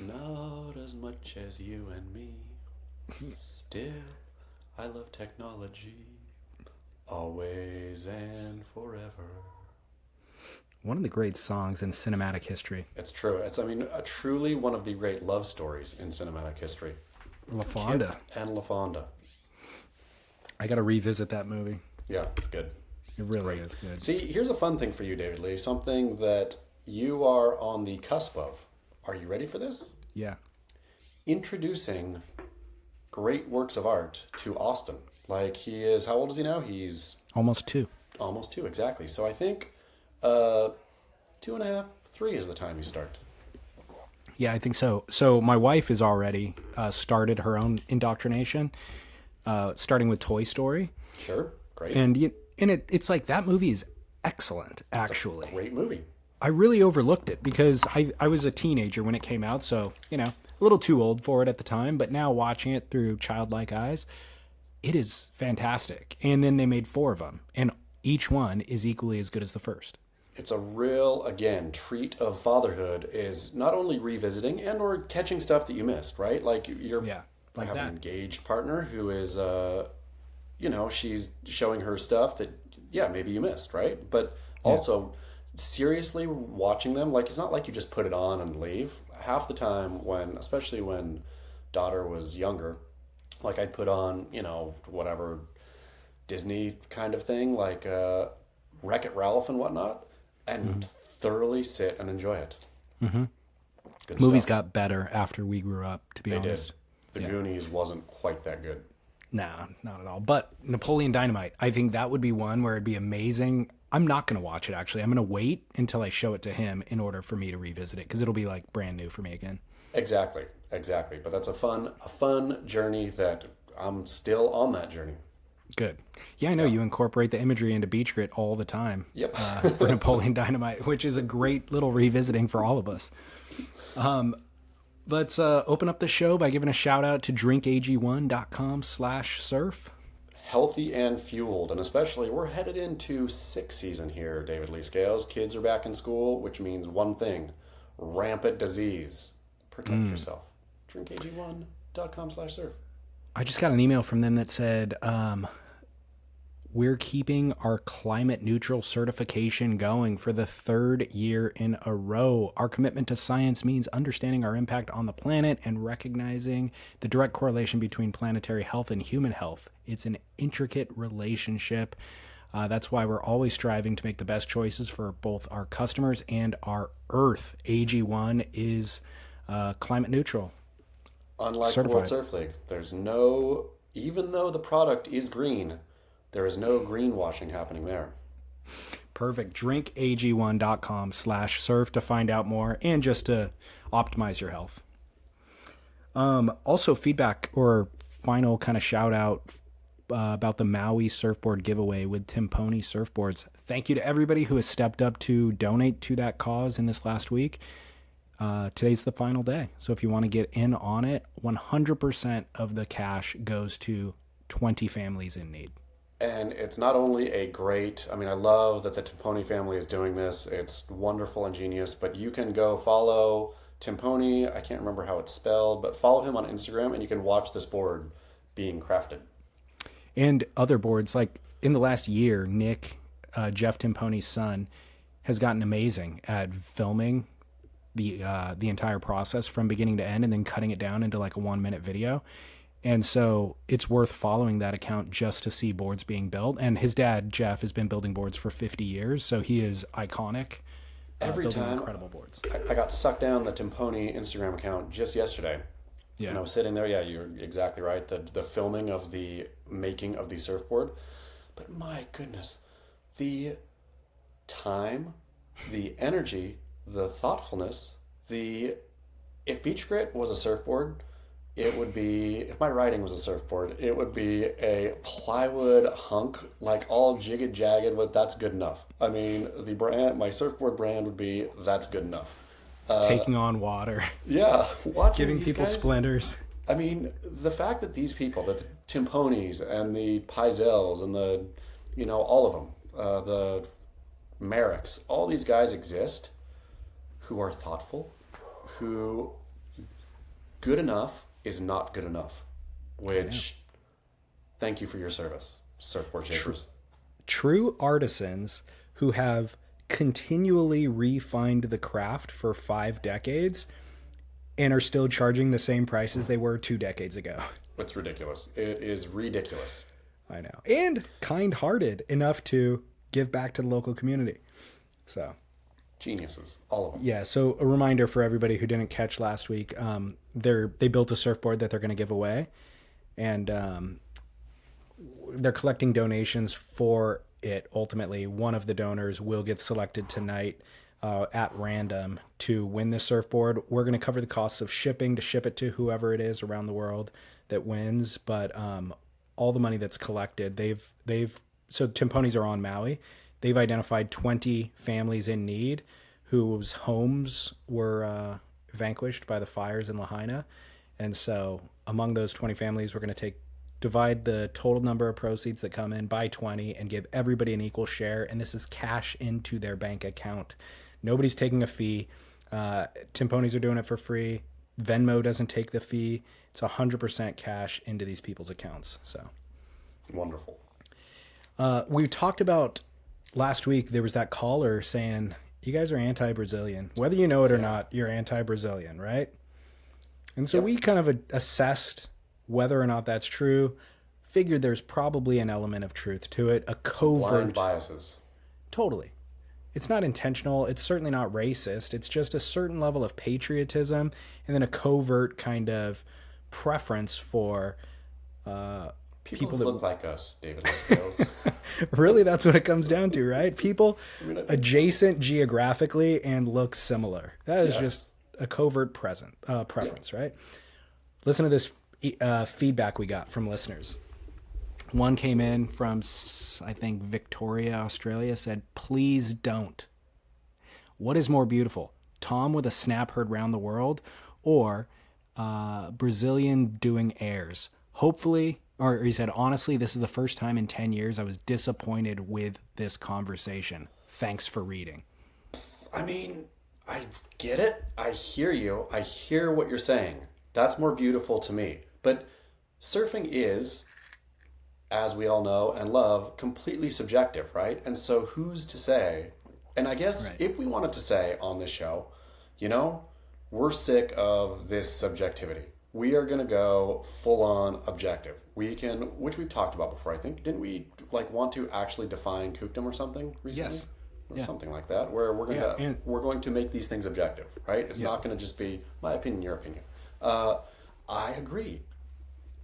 Not as much as you and me. Still, I love technology. Always and forever. One of the great songs in cinematic history. It's true. Truly one of the great love stories in cinematic history. La Fonda. Kip and La Fonda. I got to revisit that movie. Yeah, it's good. It really is good. See, here's a fun thing for you, David Lee. Something that you are on the cusp of. Are you ready for this? Yeah. Introducing great works of art to Austin. Like he is, how old is he now? He's almost 2. Almost 2, exactly. So I think 2.5, 3 is the time you start. Yeah, I think so. So my wife has already started her own indoctrination, starting with Toy Story. Sure, great. And it's like that movie is excellent, actually. Great movie. I really overlooked it because I was a teenager when it came out, so, a little too old for it at the time. But now watching it through childlike eyes, it is fantastic. And then they made 4 of them, and each one is equally as good as the first. It's a real, again, treat of fatherhood is not only revisiting and or catching stuff that you missed, right? Like I have an engaged partner who is, she's showing her stuff that, maybe you missed, right? But also seriously watching them, like it's not like you just put it on and leave. Half the time especially when daughter was younger, like I'd put on, whatever Disney kind of thing, like Wreck-It Ralph and whatnot, and thoroughly sit and enjoy it. Mm-hmm. Good Movies stuff. got better after we grew up, to be honest. They did. The Goonies wasn't quite that good. Nah, not at all. But Napoleon Dynamite, I think that would be one where it'd be amazing. I'm not going to watch it, actually. I'm going to wait until I show it to him in order for me to revisit it, because it'll be like brand new for me again. Exactly. But that's a fun journey that I'm still on that journey. Good. Yeah, I know you incorporate the imagery into Beach Grit all the time. Yep. For Napoleon Dynamite, which is a great little revisiting for all of us. Let's open up the show by giving a shout out to drinkag1.com/surf. Healthy and fueled, and especially we're headed into 6th season here, David Lee Scales. Kids are back in school, which means one thing: rampant disease. Protect yourself. drinkag1.com/surf. I just got an email from them that said, we're keeping our climate neutral certification going for the 3rd year in a row. Our commitment to science means understanding our impact on the planet and recognizing the direct correlation between planetary health and human health. It's an intricate relationship. That's why we're always striving to make the best choices for both our customers and our Earth. AG1 is climate neutral. Unlike certified. the World Surf League, even though the product is green, there is no greenwashing happening there. Perfect. drinkag1.com/surf to find out more and just to optimize your health. Also, feedback or final kind of shout out about the Maui surfboard giveaway with Timponi surfboards. Thank you to everybody who has stepped up to donate to that cause in this last week. Today's the final day. So if you want to get in on it, 100% of the cash goes to 20 families in need. And it's not only I love that the Timponi family is doing this. It's wonderful and genius, but you can go follow Timponi. I can't remember how it's spelled, but follow him on Instagram and you can watch this board being crafted. And other boards, like in the last year, Nick, Jeff Timponi's son, has gotten amazing at filming the entire process from beginning to end and then cutting it down into like a 1-minute video. And so it's worth following that account just to see boards being built. And his dad, Jeff, has been building boards for 50 years. So he is iconic. Every time incredible boards. I got sucked down the Timponi Instagram account just yesterday. Yeah. And I was sitting there. Yeah, you're exactly right. The filming of the making of the surfboard. But my goodness, the time, the energy, the thoughtfulness, if Beach Grit was a surfboard, it would be, if my riding was a surfboard, it would be a plywood hunk, like all jigged jagged, but that's good enough. I mean, my surfboard brand would be, that's good enough. Taking on water. Yeah. Giving people splinters. I mean, the fact that these people, that the Timponis and the Pizels and the, all of them, the Merricks, all these guys exist who are thoughtful, who good enough is not good enough. Which, thank you for your service, surfboard shapers. True artisans who have continually refined the craft for 5 decades and are still charging the same prices they were 2 decades ago. It's ridiculous. It is ridiculous. I know. And kind-hearted enough to give back to the local community. So geniuses, all of them. Yeah, so a reminder for everybody who didn't catch last week, they built a surfboard that they're going to give away, and they're collecting donations for it. Ultimately, one of the donors will get selected tonight at random to win this surfboard. We're going to cover the costs of shipping to ship it to whoever it is around the world that wins, but all the money that's collected, so Timponis are on Maui. They've identified 20 families in need whose homes were vanquished by the fires in Lahaina. And so among those 20 families, we're going to divide the total number of proceeds that come in by 20 and give everybody an equal share. And this is cash into their bank account. Nobody's taking a fee. Timponis are doing it for free. Venmo doesn't take the fee. It's 100% cash into these people's accounts. So wonderful. We talked about last week, there was that caller saying, you guys are anti-Brazilian. Whether you know it or not, you're anti-Brazilian, right? And so we kind of assessed whether or not that's true, figured there's probably an element of truth to it, a covert... blind biases. Totally. It's not intentional. It's certainly not racist. It's just a certain level of patriotism and then a covert kind of preference for... People that look like us, David Lescales. Really, that's what it comes down to, right? People adjacent geographically and look similar. That is just a covert preference, right? Listen to this feedback we got from listeners. One came in from, I think, Victoria, Australia, said, please don't. What is more beautiful, Tom with a snap heard round the world or Brazilian doing airs? Hopefully... Or he said, honestly, this is the first time in 10 years I was disappointed with this conversation. Thanks for reading. I mean, I get it. I hear you. I hear what you're saying. That's more beautiful to me. But surfing is, as we all know and love, completely subjective, right? And so who's to say? And I guess if we wanted to say on this show, we're sick of this subjectivity. We are going to go full on objective. We can, which we've talked about before, I think. Didn't we want to actually define kookdom or something recently? Yes. Or something like that, where we're going to make these things objective, right? It's not going to just be my opinion, your opinion. I agree,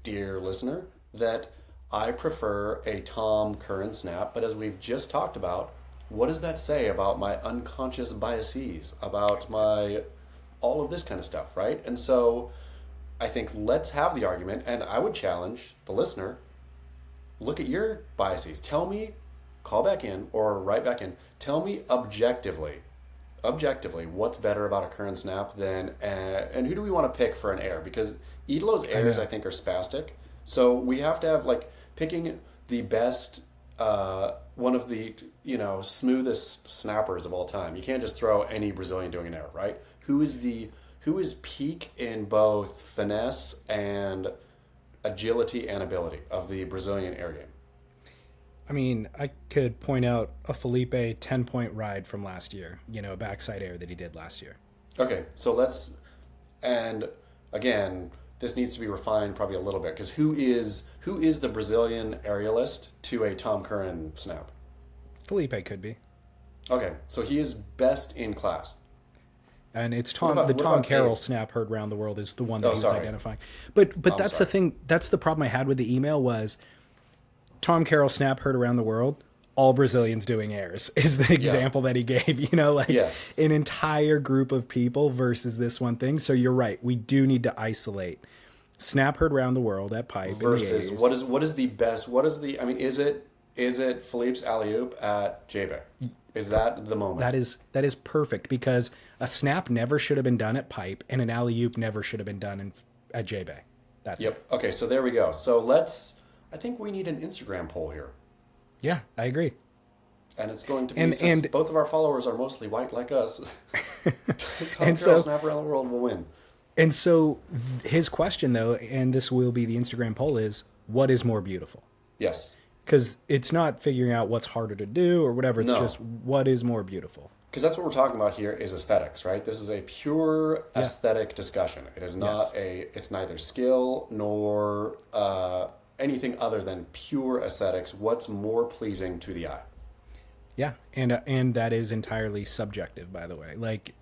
dear listener, that I prefer a Tom Curran snap, but as we've just talked about, what does that say about my unconscious biases, about my all of this kind of stuff, right? And so I think let's have the argument, and I would challenge the listener, look at your biases. Tell me, call back in or write back in, tell me objectively, what's better about a current snap than, and who do we want to pick for an air? Because Idolo's airs, I think, are spastic. So we have to have, picking the best, one of the, smoothest snappers of all time. You can't just throw any Brazilian doing an air, right? Who is peak in both finesse and agility and ability of the Brazilian air game? I mean, I could point out a Felipe 10-point ride from last year, a backside air that he did last year. Okay, so and again, this needs to be refined probably a little bit, because who is the Brazilian aerialist to a Tom Curran snap? Felipe could be. Okay, so he is best in class. And it's Tom Carroll snap heard around the world is the one that he's identifying. But that's the thing. That's the problem I had with the email was Tom Carroll snap heard around the world. All Brazilians doing airs is the example that he gave. An entire group of people versus this one thing. So you're right. We do need to isolate snap heard around the world at pipe versus what is the best? What is the? I mean, is it Philippe's alley-oop at J-Bay? Is that the moment? That is perfect, because a snap never should have been done at pipe and an alley-oop never should have been done at J-Bay. That's it. Okay, so there we go. So I think we need an Instagram poll here. Yeah, I agree. And it's going to be, since both of our followers are mostly white like us, Tom Carroll snap around the world will win. And so his question, though, and this will be the Instagram poll, is what is more beautiful? Yes. Because it's not figuring out what's harder to do or whatever. It's just what is more beautiful. Because that's what we're talking about here is aesthetics, right? This is a pure aesthetic discussion. It is not it's neither skill nor anything other than pure aesthetics. What's more pleasing to the eye? Yeah, and that is entirely subjective, by the way. Like,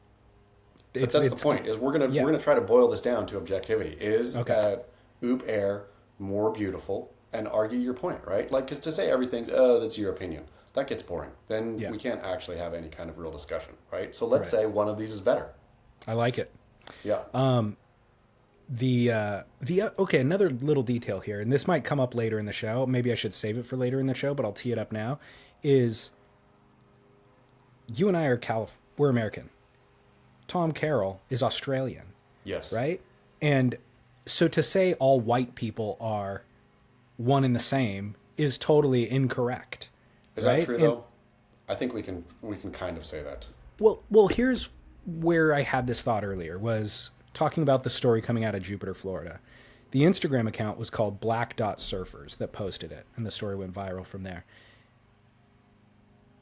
but that's the point. Is we're gonna try to boil this down to objectivity. Is oop air more beautiful, and argue your point, right? Like, because to say everything's that's your opinion, that gets boring. Then we can't actually have any kind of real discussion, right? So let's say one of these is better. I like it. Yeah. Okay, another little detail here, and this might come up later in the show. Maybe I should save it for later in the show, but I'll tee it up now. Is you and I are we're American. Tom Carroll is Australian. Yes. Right? And so to say all white people are one and the same is totally incorrect. Is that true, though? I think we can kind of say that. Well, here's where I had this thought earlier, was talking about the story coming out of Jupiter, Florida. The Instagram account was called Black.Surfers that posted it, and the story went viral from there.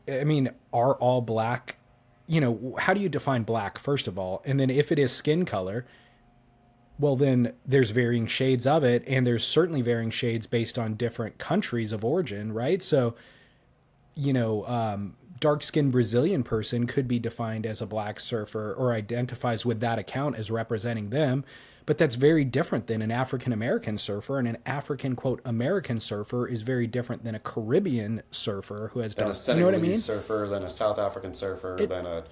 I mean, are all black, how do you define black, first of all? And then if it is skin color, well, then there's varying shades of it, and there's certainly varying shades based on different countries of origin, right? So, dark-skinned Brazilian person could be defined as a black surfer or identifies with that account as representing them, but that's very different than an African-American surfer, and an African, quote, American surfer is very different than a Caribbean surfer who has dark, Senegalese surfer, than a South African surfer,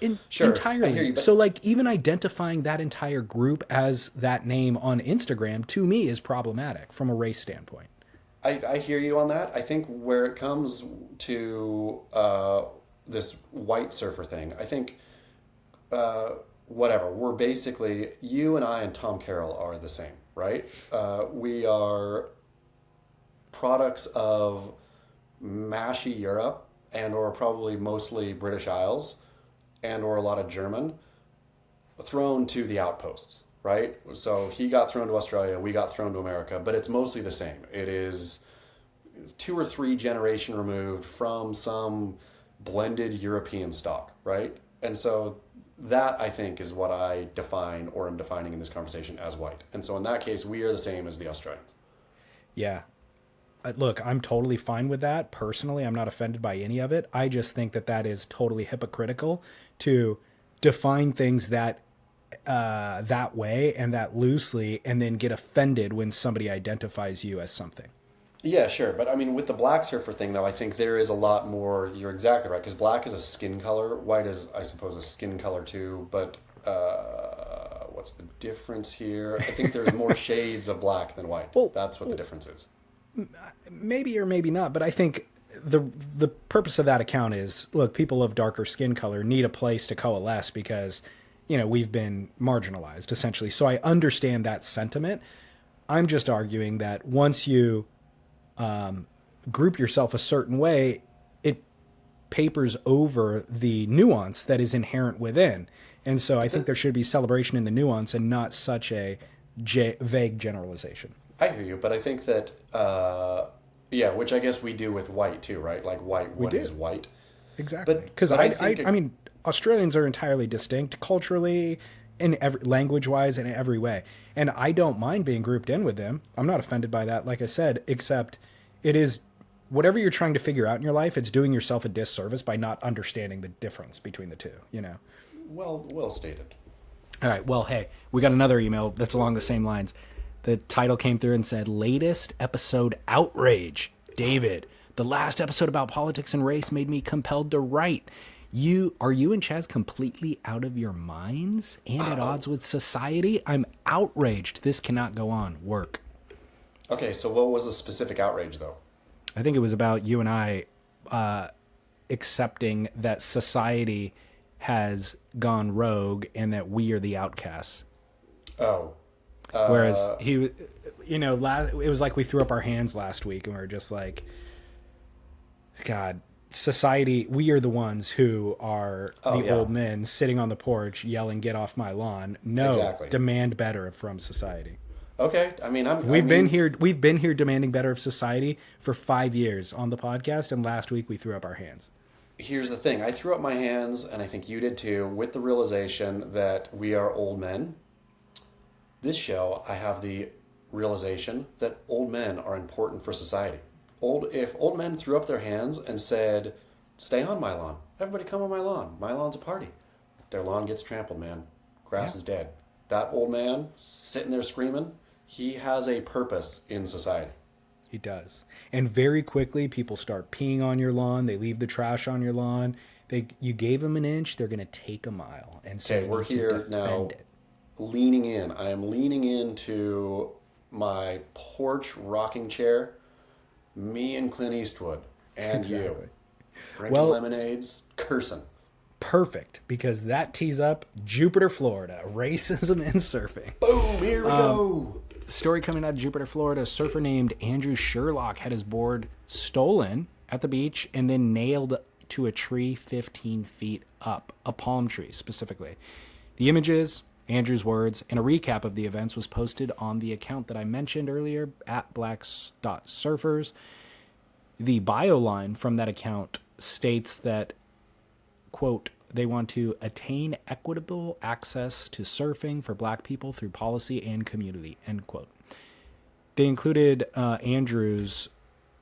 entirely. I hear you, but... So, like, even identifying that entire group as that name on Instagram, to me, is problematic from a race standpoint. I hear you on that. I think where it comes to this white surfer thing, I think, we're basically, you and I and Tom Carroll are the same, right? We are products of mashy Europe and or probably mostly British Isles and or a lot of German thrown to the outposts. Right? So he got thrown to Australia, we got thrown to America, but it's mostly the same. It is 2 or 3 generations removed from some blended European stock, right? And so that, I think, is what I define or am defining in this conversation as white. And so in that case, we are the same as the Australians. Yeah. Look, I'm totally fine with that. Personally, I'm not offended by any of it. I just think that is totally hypocritical to define things that way and that loosely, and then get offended when somebody identifies you as something. Yeah, sure. But I mean, with the black surfer thing, though, I think there is a lot more. You're exactly right, because black is a skin color. White is, I suppose, a skin color too. But what's the difference here? I think there's more shades of black than white. That's what the difference is. Maybe or maybe not. But I think the purpose of that account is, look, people of darker skin color need a place to coalesce because we've been marginalized, essentially. So I understand that sentiment. I'm just arguing that once you group yourself a certain way, it papers over the nuance that is inherent within. And so I think there should be celebration in the nuance and not such a vague generalization. I hear you, but I think that, which I guess we do with white too, right? Like white, what is white? Exactly. Because I mean, Australians are entirely distinct culturally, in language-wise, in every way. And I don't mind being grouped in with them. I'm not offended by that, like I said, except it is whatever you're trying to figure out in your life, it's doing yourself a disservice by not understanding the difference between the two, Well stated. All right, well, hey, we got another email that's along the same lines. The title came through and said, latest episode outrage. David, the last episode about politics and race made me compelled to write. Are you and Chaz completely out of your minds and at odds with society? I'm outraged. This cannot go on. Work. Okay, so what was the specific outrage, though? I think it was about you and I accepting that society has gone rogue and that we are the outcasts. Oh. Whereas he, it was like we threw up our hands last week and we were just like, God, society, we are the ones who are old men sitting on the porch yelling, "Get off my lawn." No, exactly. Demand better from society. Okay, I mean, we've been here demanding better of society for 5 years on the podcast, and last week we threw up our hands. Here's the thing. I threw up my hands, and I think you did too, with the realization that we are old men. This show, I have the realization that old men are important for society. If old men threw up their hands and said, "Stay on my lawn. Everybody come on my lawn. My lawn's a party." Their lawn gets trampled, man. Grass is dead. That old man sitting there screaming, he has a purpose in society. He does. And very quickly, people start peeing on your lawn. They leave the trash on your lawn. You gave them an inch, they're going to take a mile. And so we're here now leaning in. I am leaning into my porch rocking chair. Me and Clint Eastwood and you drinking lemonades, cursing. Perfect, because that tees up Jupiter, Florida, racism and surfing. Boom, here we go. Story coming out of Jupiter, Florida. A surfer named Andrew Sherlock had his board stolen at the beach and then nailed to a tree 15 feet up, a palm tree specifically. The images, Andrew's words, and a recap of the events was posted on the account that I mentioned earlier, at blacks.surfers. The bio line from that account states that, quote, they want to attain equitable access to surfing for black people through policy and community, end quote. They included Andrew's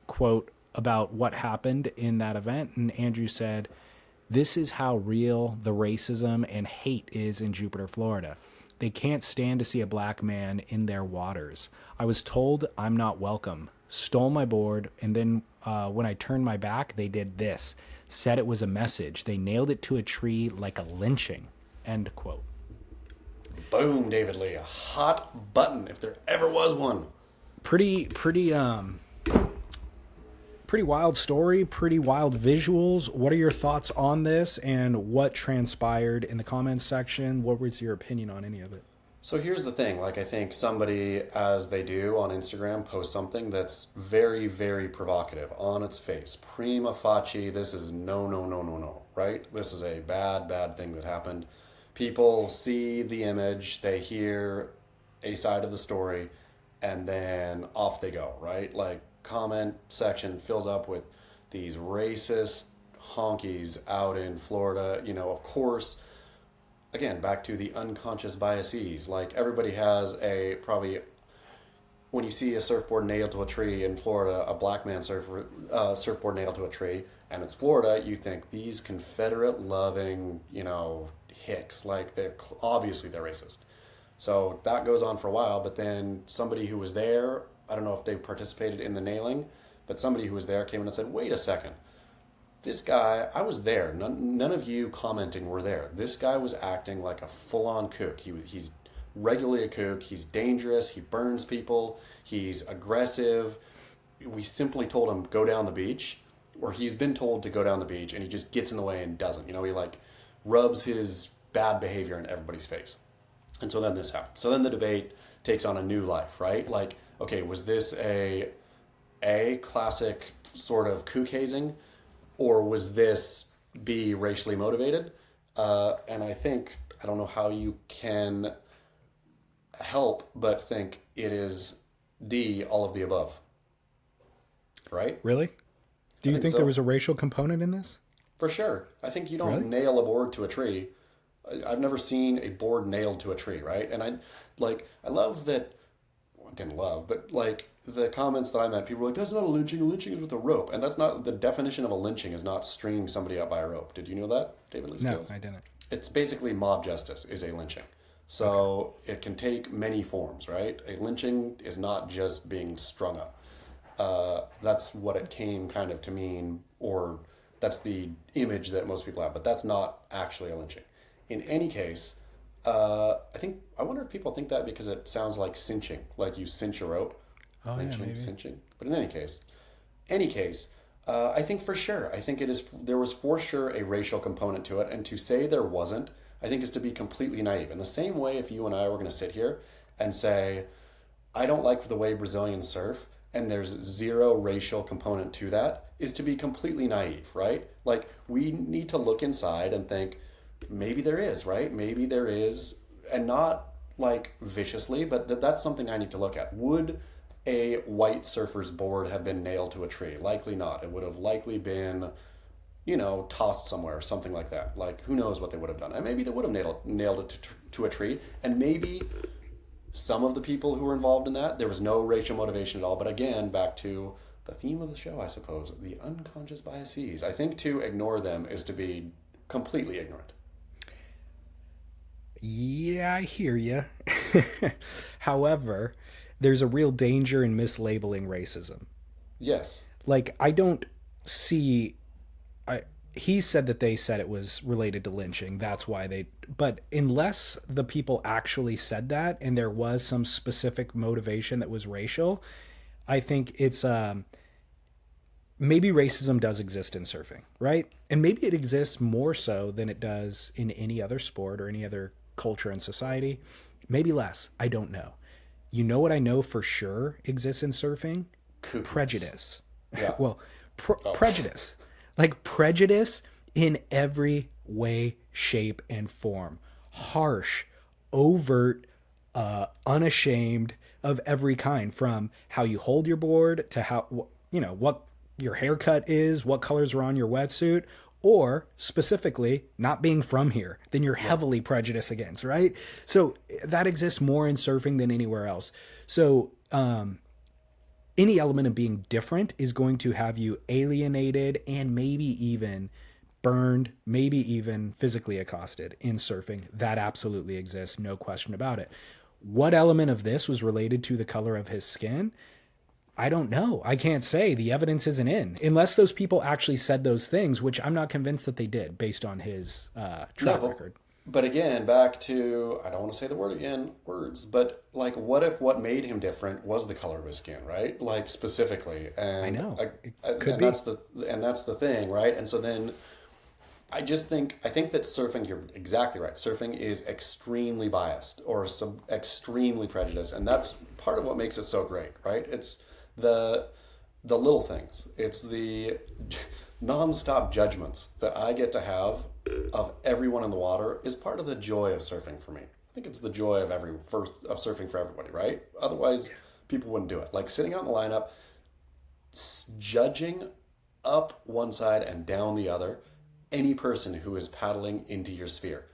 quote about what happened in that event, and Andrew said, "This is how real the racism and hate is in Jupiter, Florida. They can't stand to see a black man in their waters. I was told I'm not welcome, stole my board, and then when I turned my back, they did this. Said it was a message. They nailed it to a tree like a lynching," end quote. Boom, David Lee. A hot button, if there ever was one. Pretty wild story, pretty wild visuals. What are your thoughts on this, and what transpired in the comments section? What was your opinion on any of it? So here's the thing. I think somebody, as they do on Instagram, posts something that's very, very provocative on its face. Prima facie, this is no, right? This is a bad, bad thing that happened. People see the image, they hear a side of the story, and then off they go, right? Comment section fills up with these racist honkies out in Florida. Of course, again, back to the unconscious biases. Everybody has probably, when you see a surfboard nailed to a tree in Florida, a black man surfboard nailed to a tree, and it's Florida, you think these Confederate-loving, hicks, they're racist. So that goes on for a while, but then somebody who was there, I don't know if they participated in the nailing, but somebody who was there came in and said, "Wait a second. This guy, I was there. None of you commenting were there. This guy was acting like a full-on kook. He's regularly a kook. He's dangerous. He burns people. He's aggressive. We simply told him, go down the beach," or he's been told to go down the beach, and he just gets in the way and doesn't. He rubs his bad behavior in everybody's face. And so then this happens. So then the debate takes on a new life, right? Okay, was this a classic sort of kook hazing? Or was this B, racially motivated? And I don't know how you can help but think it is D, all of the above. Right? Really? Do you think there was a racial component in this? For sure. I think you don't nail a board to a tree. I've never seen a board nailed to a tree, right? And I love that, I didn't love, but the comments that I met, people were like, "That's not a lynching. A lynching is with a rope." And that's not, the definition of a lynching is not stringing somebody up by a rope. Did you know that, David Lee Scales? No, I didn't. It's basically mob justice is a lynching. So It can take many forms, right? A lynching is not just being strung up. That's what it came kind of to mean, or that's the image that most people have, but that's not actually a lynching. In any case, I wonder if people think that because it sounds like cinching, like you cinch a rope. Oh, maybe. Cinching. But in any case, I think for sure, there was for sure a racial component to it, and to say there wasn't, I think is to be completely naive. In the same way, if you and I were going to sit here and say, "I don't like the way Brazilians surf," and there's zero racial component to that, is to be completely naive, right? Like, we need to look inside and think, maybe there is, right? Maybe there is, and not like viciously, but that's something I need to look at. Would a white surfer's board have been nailed to a tree? Likely not. It would have likely been, tossed somewhere or something like that. Like, who knows what they would have done? And maybe they would have nailed it to a tree. And maybe some of the people who were involved in that, there was no racial motivation at all. But again, back to the theme of the show, I suppose, the unconscious biases. I think to ignore them is to be completely ignorant. Yeah, I hear you. However, there's a real danger in mislabeling racism. Yes. Like, I don't see... he said that they said it was related to lynching. That's why they... But unless the people actually said that and there was some specific motivation that was racial, I think it's... maybe racism does exist in surfing, right? And maybe it exists more so than it does in any other sport or any other culture and society. Maybe less. I don't know. You know what I know for sure exists in surfing? Cookies. Prejudice. Yeah. Well, prejudice. Like prejudice in every way, shape, and form. Harsh, overt, unashamed of every kind, from how you hold your board to how, what your haircut is, what colors are on your wetsuit, or specifically not being from here, then you're heavily prejudiced against, right? So that exists more in surfing than anywhere else. So any element of being different is going to have you alienated and maybe even burned, maybe even physically accosted in surfing. That absolutely exists, no question about it. What element of this was related to the color of his skin? I don't know. I can't say. The evidence isn't in. Unless those people actually said those things, which I'm not convinced that they did based on his track record. But again, back to, I don't want to say the word again, words, but like, what if what made him different was the color of his skin, right? Like, specifically. And I know. That's the thing, right? And so then I think that surfing, you're exactly right. Surfing is extremely biased or extremely prejudiced. And that's part of what makes it so great, right? It's the little things. It's the nonstop judgments that I get to have of everyone in the water is part of the joy of surfing for me. I think it's the joy of surfing for everybody, right? Otherwise, people wouldn't do it. Like sitting out in the lineup, judging up one side and down the other, any person who is paddling into your sphere,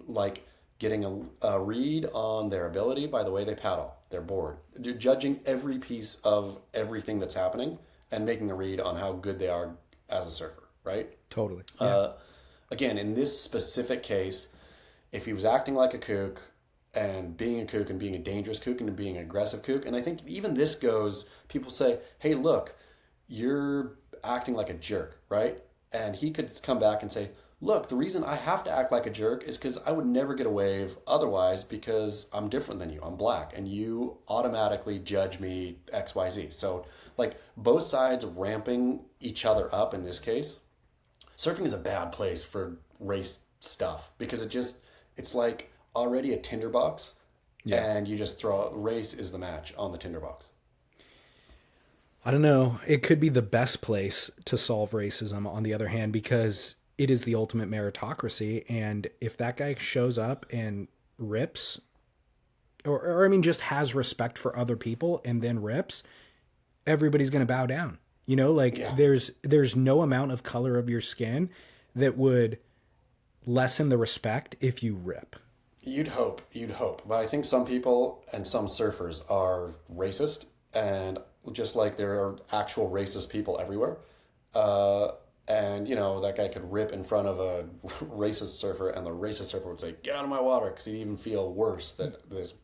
like getting a read on their ability by the way they paddle, their board, judging every piece of everything that's happening and making a read on how good they are as a surfer, right? Totally. Yeah. Again, in this specific case, if he was acting like a kook and being a dangerous kook and being an aggressive kook, and I think even this goes, people say, hey, look, you're acting like a jerk, right? And he could come back and say, look, the reason I have to act like a jerk is because I would never get a wave otherwise because I'm different than you. I'm black and you automatically judge me XYZ. So like both sides ramping each other up in this case. Surfing is a bad place for race stuff because it's like already a tinderbox and you just throw race is the match on the tinderbox. I don't know. It could be the best place to solve racism, on the other hand, because it is the ultimate meritocracy. And if that guy shows up and rips, or I mean, just has respect for other people and then rips, everybody's going to bow down. You know, like there's no amount of color of your skin that would lessen the respect if you rip. You'd hope. But I think some people and some surfers are racist, and just like there are actual racist people everywhere. And, that guy could rip in front of a racist surfer, and the racist surfer would say, get out of my water, because he'd even feel worse that this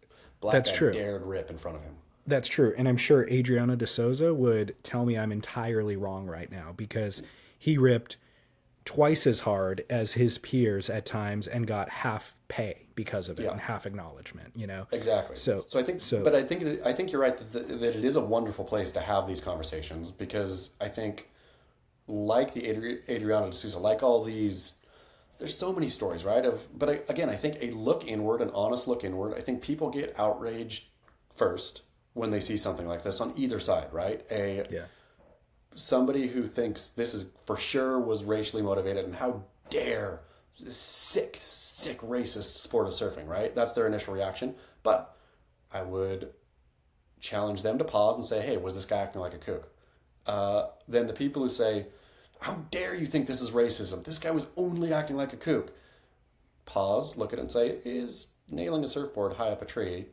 black guy dared rip in front of him. That's true. And I'm sure Adriano de Souza would tell me I'm entirely wrong right now because he ripped twice as hard as his peers at times and got half pay because of it and half acknowledgement, Exactly. So I think you're right that it is a wonderful place to have these conversations because I think like the Adriano de Souza, like all these, there's so many stories, right? But I think a look inward, an honest look inward, I think people get outraged first when they see something like this on either side, right? somebody who thinks this is for sure was racially motivated, and how dare this sick racist sport of surfing, right? That's their initial reaction. But I would challenge them to pause and say, hey, was this guy acting like a kook? Then the people who say, how dare you think this is racism? This guy was only acting like a kook. Pause, look at it and say, is nailing a surfboard high up a tree,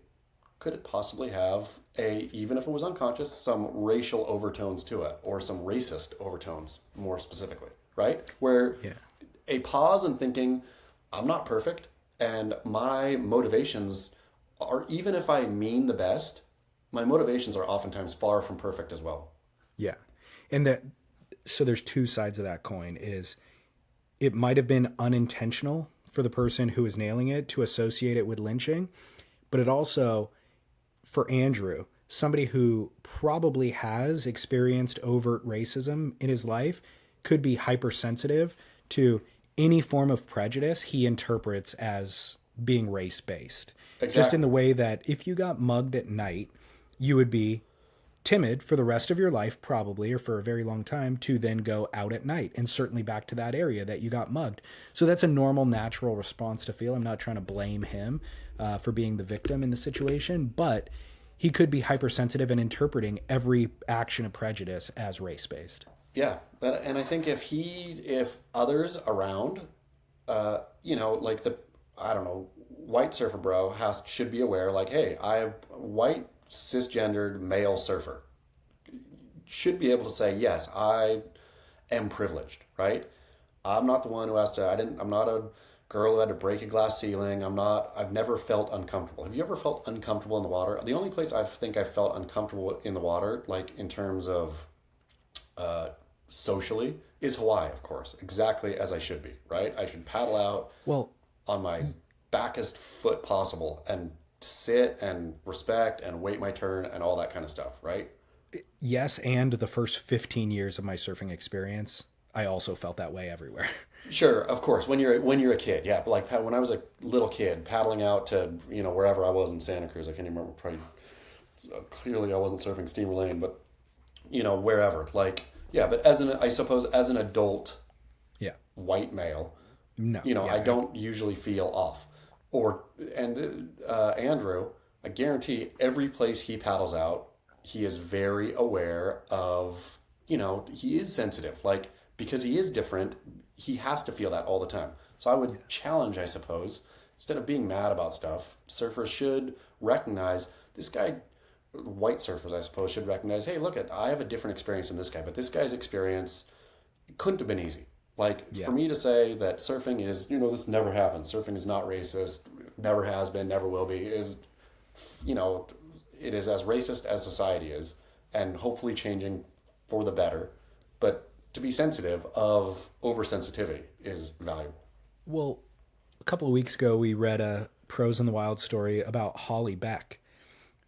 could it possibly have even if it was unconscious, some racial overtones to it, or some racist overtones more specifically, right? Where a pause and thinking, I'm not perfect, and my motivations are, even if I mean the best, my motivations are oftentimes far from perfect as well. Yeah. And so there's two sides of that coin. Is it might have been unintentional for the person who is nailing it to associate it with lynching, but it also, for Andrew, somebody who probably has experienced overt racism in his life, could be hypersensitive to any form of prejudice he interprets as being race-based. Exactly. Just in the way that if you got mugged at night, you would be timid for the rest of your life, probably, or for a very long time, to then go out at night and certainly back to that area that you got mugged. So that's a normal, natural response to feel. I'm not trying to blame him for being the victim in the situation, but he could be hypersensitive and interpreting every action of prejudice as race-based. Yeah, and I think if others around, like white surfer bro should be aware, like, hey, I'm white cisgendered male surfer, should be able to say, yes, I am privileged, right? I'm not the one who has to, I'm not a girl who had to break a glass ceiling. I've never felt uncomfortable. Have you ever felt uncomfortable in the water? The only place I think I felt uncomfortable in the water, like in terms of socially, is Hawaii, of course, exactly as I should be, right? I should paddle out on my backest foot possible and sit and respect and wait my turn and all that kind of stuff, right? Yes, and the first 15 years of my surfing experience, I also felt that way everywhere. Sure, of course. When you're a kid, yeah. But like when I was a little kid, paddling out to wherever I was in Santa Cruz, I can't even remember. Probably clearly I wasn't surfing Steamer Lane, but wherever. Like, yeah. But I suppose as an adult, white male, I don't usually feel off. Andrew, I guarantee every place he paddles out, he is very aware of. He is sensitive, like, because he is different. He has to feel that all the time. So I would challenge, I suppose, instead of being mad about stuff, surfers should recognize this guy, white surfers, I suppose, should recognize, hey, look, I have a different experience than this guy, but this guy's experience couldn't have been easy. Like, for me to say that surfing is, this never happened. Surfing is not racist, never has been, never will be, is, it is as racist as society is, and hopefully changing for the better. But to be sensitive of oversensitivity is valuable. Well, a couple of weeks ago, we read a Pros in the Wild story about Holly Beck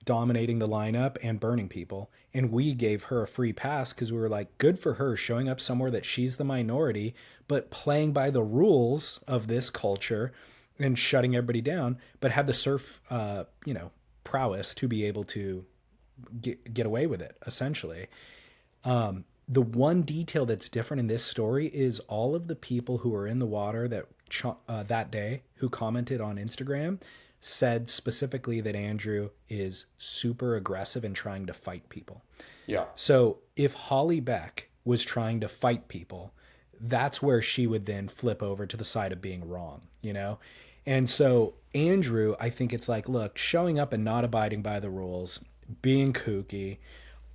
dominating the lineup and burning people. And we gave her a free pass because we were like, good for her showing up somewhere that she's the minority, but playing by the rules of this culture and shutting everybody down, but had the surf, prowess to be able to get away with it, essentially. The one detail that's different in this story is all of the people who were in the water that day who commented on Instagram said specifically that Andrew is super aggressive and trying to fight people. Yeah. So if Holly Beck was trying to fight people, that's where she would then flip over to the side of being wrong, And so Andrew, I think it's like, look, showing up and not abiding by the rules, being kooky,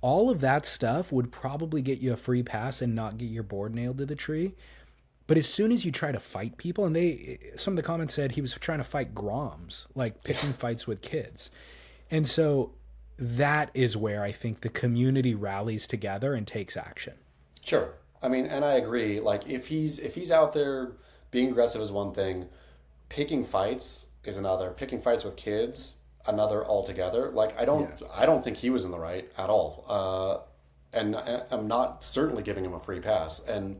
all of that stuff would probably get you a free pass and not get your board nailed to the tree. But as soon as you try to fight people, and some of the comments said he was trying to fight Groms, like picking fights with kids. And so that is where I think the community rallies together and takes action. Sure. I mean, and I agree. Like, if he's out there being aggressive is one thing, picking fights is another. Picking fights with kids, another altogether. Like, I don't think he was in the right at all. And I'm not certainly giving him a free pass. And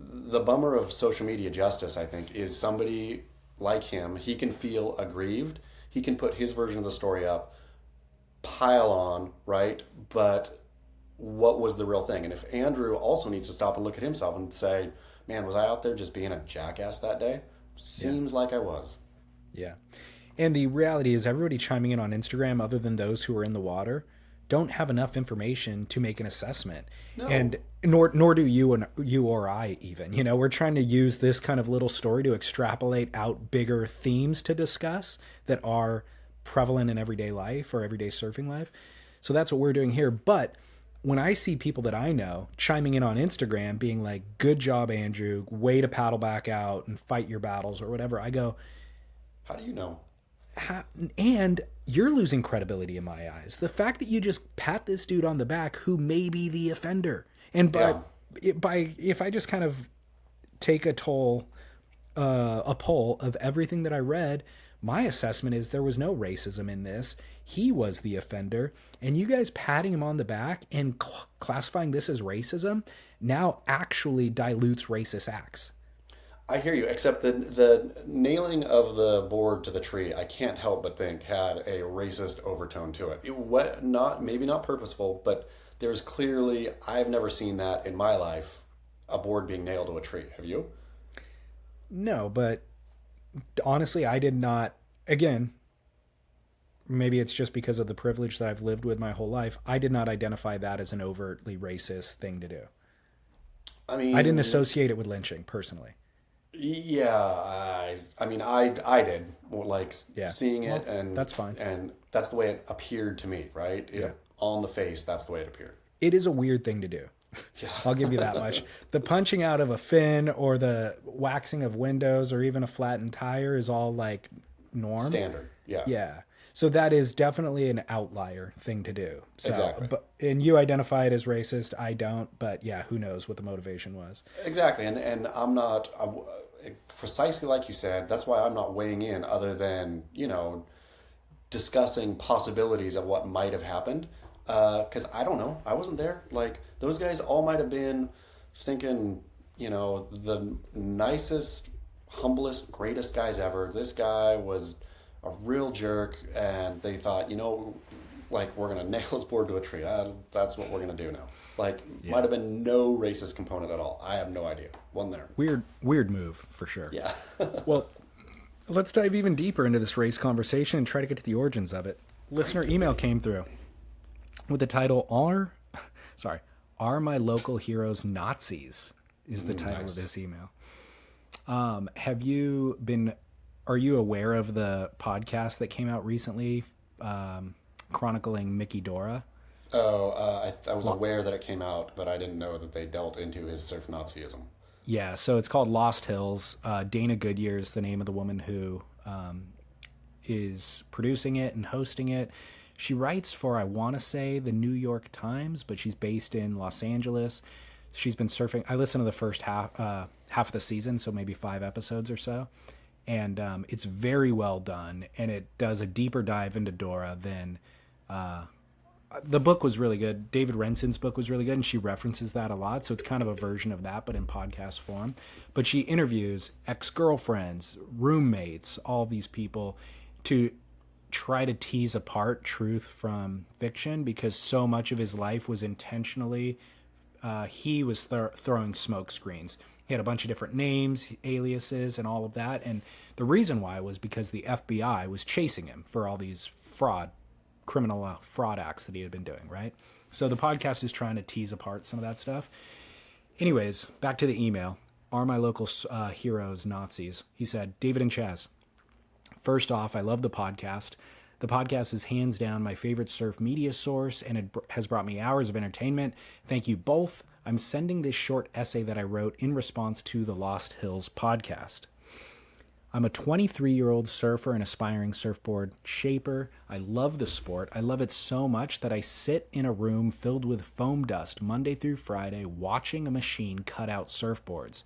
the bummer of social media justice, I think, is somebody like him, he can feel aggrieved. He can put his version of the story up, pile on, right? But what was the real thing. And if Andrew also needs to stop and look at himself and say, man, was I out there just being a jackass that day? Seems like I was. Yeah. And the reality is everybody chiming in on Instagram, other than those who are in the water, don't have enough information to make an assessment. No. And nor do you or I even. You know, we're trying to use this kind of little story to extrapolate out bigger themes to discuss that are prevalent in everyday life or everyday surfing life. So that's what we're doing here. But when I see people that I know chiming in on Instagram being like, good job, Andrew, way to paddle back out and fight your battles or whatever, I go, how do you know? And you're losing credibility in my eyes. The fact that you just pat this dude on the back who may be the offender. And if I just kind of take a poll of everything that I read, my assessment is there was no racism in this. He was the offender. And you guys patting him on the back and classifying this as racism now actually dilutes racist acts. I hear you, except the nailing of the board to the tree, I can't help but think had a racist overtone to it. Maybe not purposeful, but there's clearly, I've never seen that in my life, a board being nailed to a tree. Have you? No, but honestly, I did not. Again, maybe it's just because of the privilege that I've lived with my whole life. I did not identify that as an overtly racist thing to do. I mean, I didn't associate it with lynching personally. Yeah, I did, like, seeing it, and that's fine, and that's the way it appeared to me, right? On the face, that's the way it appeared. It is a weird thing to do. Yeah. I'll give you that much. The punching out of a fin or the waxing of windows or even a flattened tire is all like norm. Standard, yeah. So that is definitely an outlier thing to do. So, exactly. And you identify it as racist. I don't. But yeah, who knows what the motivation was. Exactly. And I'm not, precisely like you said, that's why I'm not weighing in other than, discussing possibilities of what might have happened. Because I don't know. I wasn't there. Like, those guys all might have been stinking, the nicest, humblest, greatest guys ever. This guy was a real jerk, and they thought, like, we're going to nail his board to a tree. That's what we're going to do now. Like, might have been no racist component at all. I have no idea. Wasn't there. Weird move, for sure. Yeah. Well, let's dive even deeper into this race conversation and try to get to the origins of it. Listener email came through with the title, Are My Local Heroes Nazis? Is the title of this email. Are you aware of the podcast that came out recently chronicling Mickey Dora? Oh, I was aware that it came out, but I didn't know that they dealt into his surf Nazism. Yeah, so it's called Lost Hills. Dana Goodyear is the name of the woman who is producing it and hosting it. She writes for, I want to say, the New York Times, but she's based in Los Angeles. She's been surfing. I listened to the first half of the season, so maybe 5 episodes or so. And it's very well done, and it does a deeper dive into Dora than... the book was really good. David Renson's book was really good, and she references that a lot. So it's kind of a version of that, but in podcast form. But she interviews ex-girlfriends, roommates, all these people to try to tease apart truth from fiction, because so much of his life was intentionally, he was throwing smoke screens. He had a bunch of different names, aliases, and all of that. And the reason why was because the FBI was chasing him for all these criminal fraud acts that he had been doing, right? So the podcast is trying to tease apart some of that stuff. Anyways, back to the email. Are my local heroes Nazis? He said, David and Chaz, first off, I love the podcast. The podcast is hands down my favorite surf media source, and it has brought me hours of entertainment. Thank you both. I'm sending this short essay that I wrote in response to the Lost Hills podcast. I'm a 23-year-old surfer and aspiring surfboard shaper. I love the sport. I love it so much that I sit in a room filled with foam dust Monday through Friday watching a machine cut out surfboards.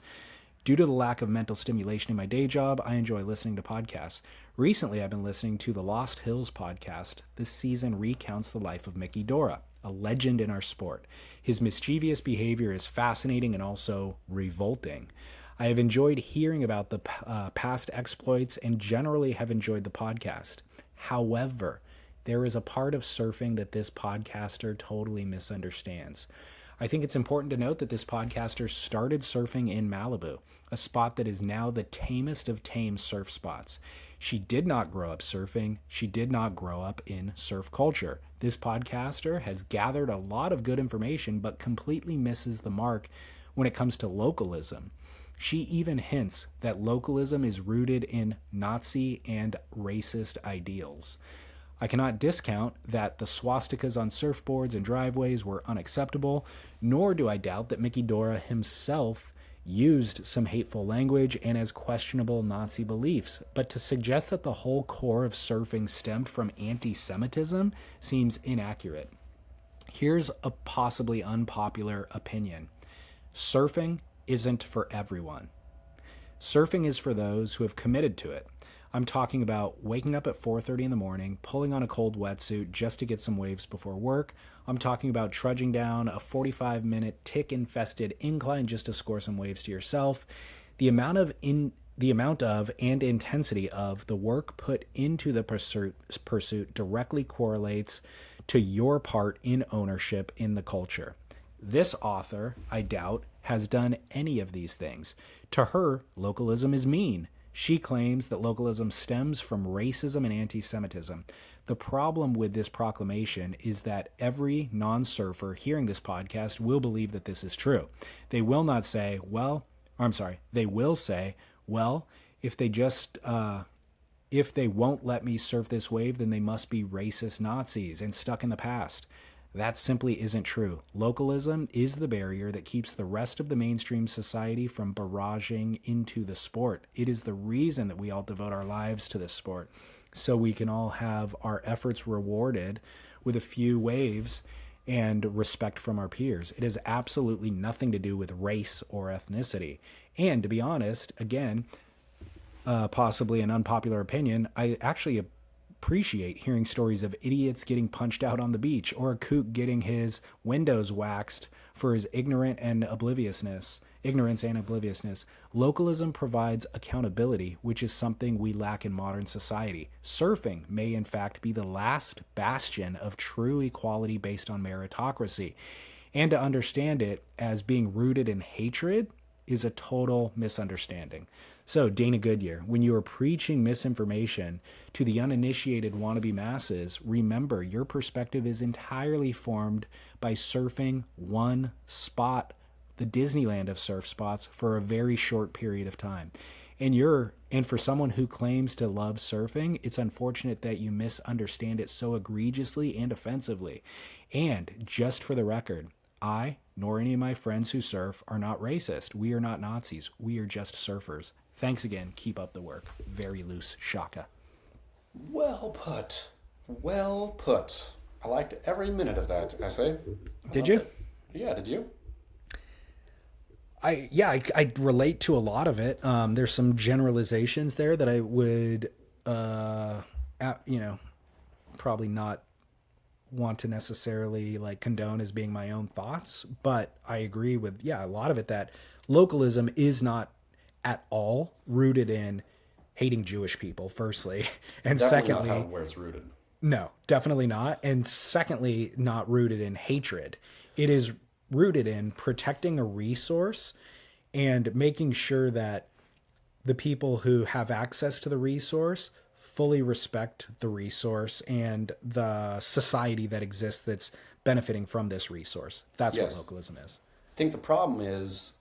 Due to the lack of mental stimulation in my day job, I enjoy listening to podcasts. Recently, I've been listening to the Lost Hills podcast. This season recounts the life of Mickey Dora, a legend in our sport. His mischievous behavior is fascinating and also revolting. I have enjoyed hearing about the past exploits and generally have enjoyed the podcast. However, there is a part of surfing that this podcaster totally misunderstands. I think it's important to note that this podcaster started surfing in Malibu, a spot that is now the tamest of tame surf spots. She did not grow up surfing. She did not grow up in surf culture. This podcaster has gathered a lot of good information, but completely misses the mark when it comes to localism. She even hints that localism is rooted in Nazi and racist ideals. I cannot discount that the swastikas on surfboards and driveways were unacceptable, nor do I doubt that Mickey Dora himself used some hateful language and has questionable Nazi beliefs. But to suggest that the whole core of surfing stemmed from anti-Semitism seems inaccurate. Here's a possibly unpopular opinion. Surfing isn't for everyone. Surfing is for those who have committed to it. I'm talking about waking up at 4:30 in the morning, pulling on a cold wetsuit just to get some waves before work. I'm talking about trudging down a 45-minute tick-infested incline just to score some waves to yourself. The amount of and intensity of the work put into the pursuit directly correlates to your part in ownership in the culture. This author, I doubt, has done any of these things. To her, localism is mean. She claims that localism stems from racism and anti-Semitism. The problem with this proclamation is that every non-surfer hearing this podcast will believe that this is true. They will not say, they will say, if they won't let me surf this wave, then they must be racist Nazis and stuck in the past. That simply isn't true. Localism is the barrier that keeps the rest of the mainstream society from barraging into the sport. It is the reason that we all devote our lives to this sport, so we can all have our efforts rewarded with a few waves and respect from our peers. It has absolutely nothing to do with race or ethnicity. And to be honest, again, possibly an unpopular opinion, I actually appreciate hearing stories of idiots getting punched out on the beach or a kook getting his windows waxed for his ignorance and obliviousness. Localism provides accountability, which is something we lack in modern society. Surfing may in fact be the last bastion of true equality based on meritocracy. And to understand it as being rooted in hatred is a total misunderstanding. So, Dana Goodyear, when you are preaching misinformation to the uninitiated wannabe masses, remember your perspective is entirely formed by surfing one spot, the Disneyland of surf spots, for a very short period of time. And for someone who claims to love surfing, it's unfortunate that you misunderstand it so egregiously and offensively. And just for the record, I, nor any of my friends who surf, are not racist. We are not Nazis. We are just surfers. Thanks again. Keep up the work. Very loose, Shaka. Well put. Well put. I liked every minute of that essay. Did you? Yeah, did you? I relate to a lot of it. There's some generalizations there that I would, probably not want to necessarily condone as being my own thoughts, but I agree with a lot of it, that localism is not at all rooted in hating Jewish people, firstly, and definitely secondly, not where it's rooted. No, definitely not. And secondly, not rooted in hatred. It is rooted in protecting a resource and making sure that the people who have access to the resource fully respect the resource and the society that exists that's benefiting from this resource. That's what localism is. I think the problem is,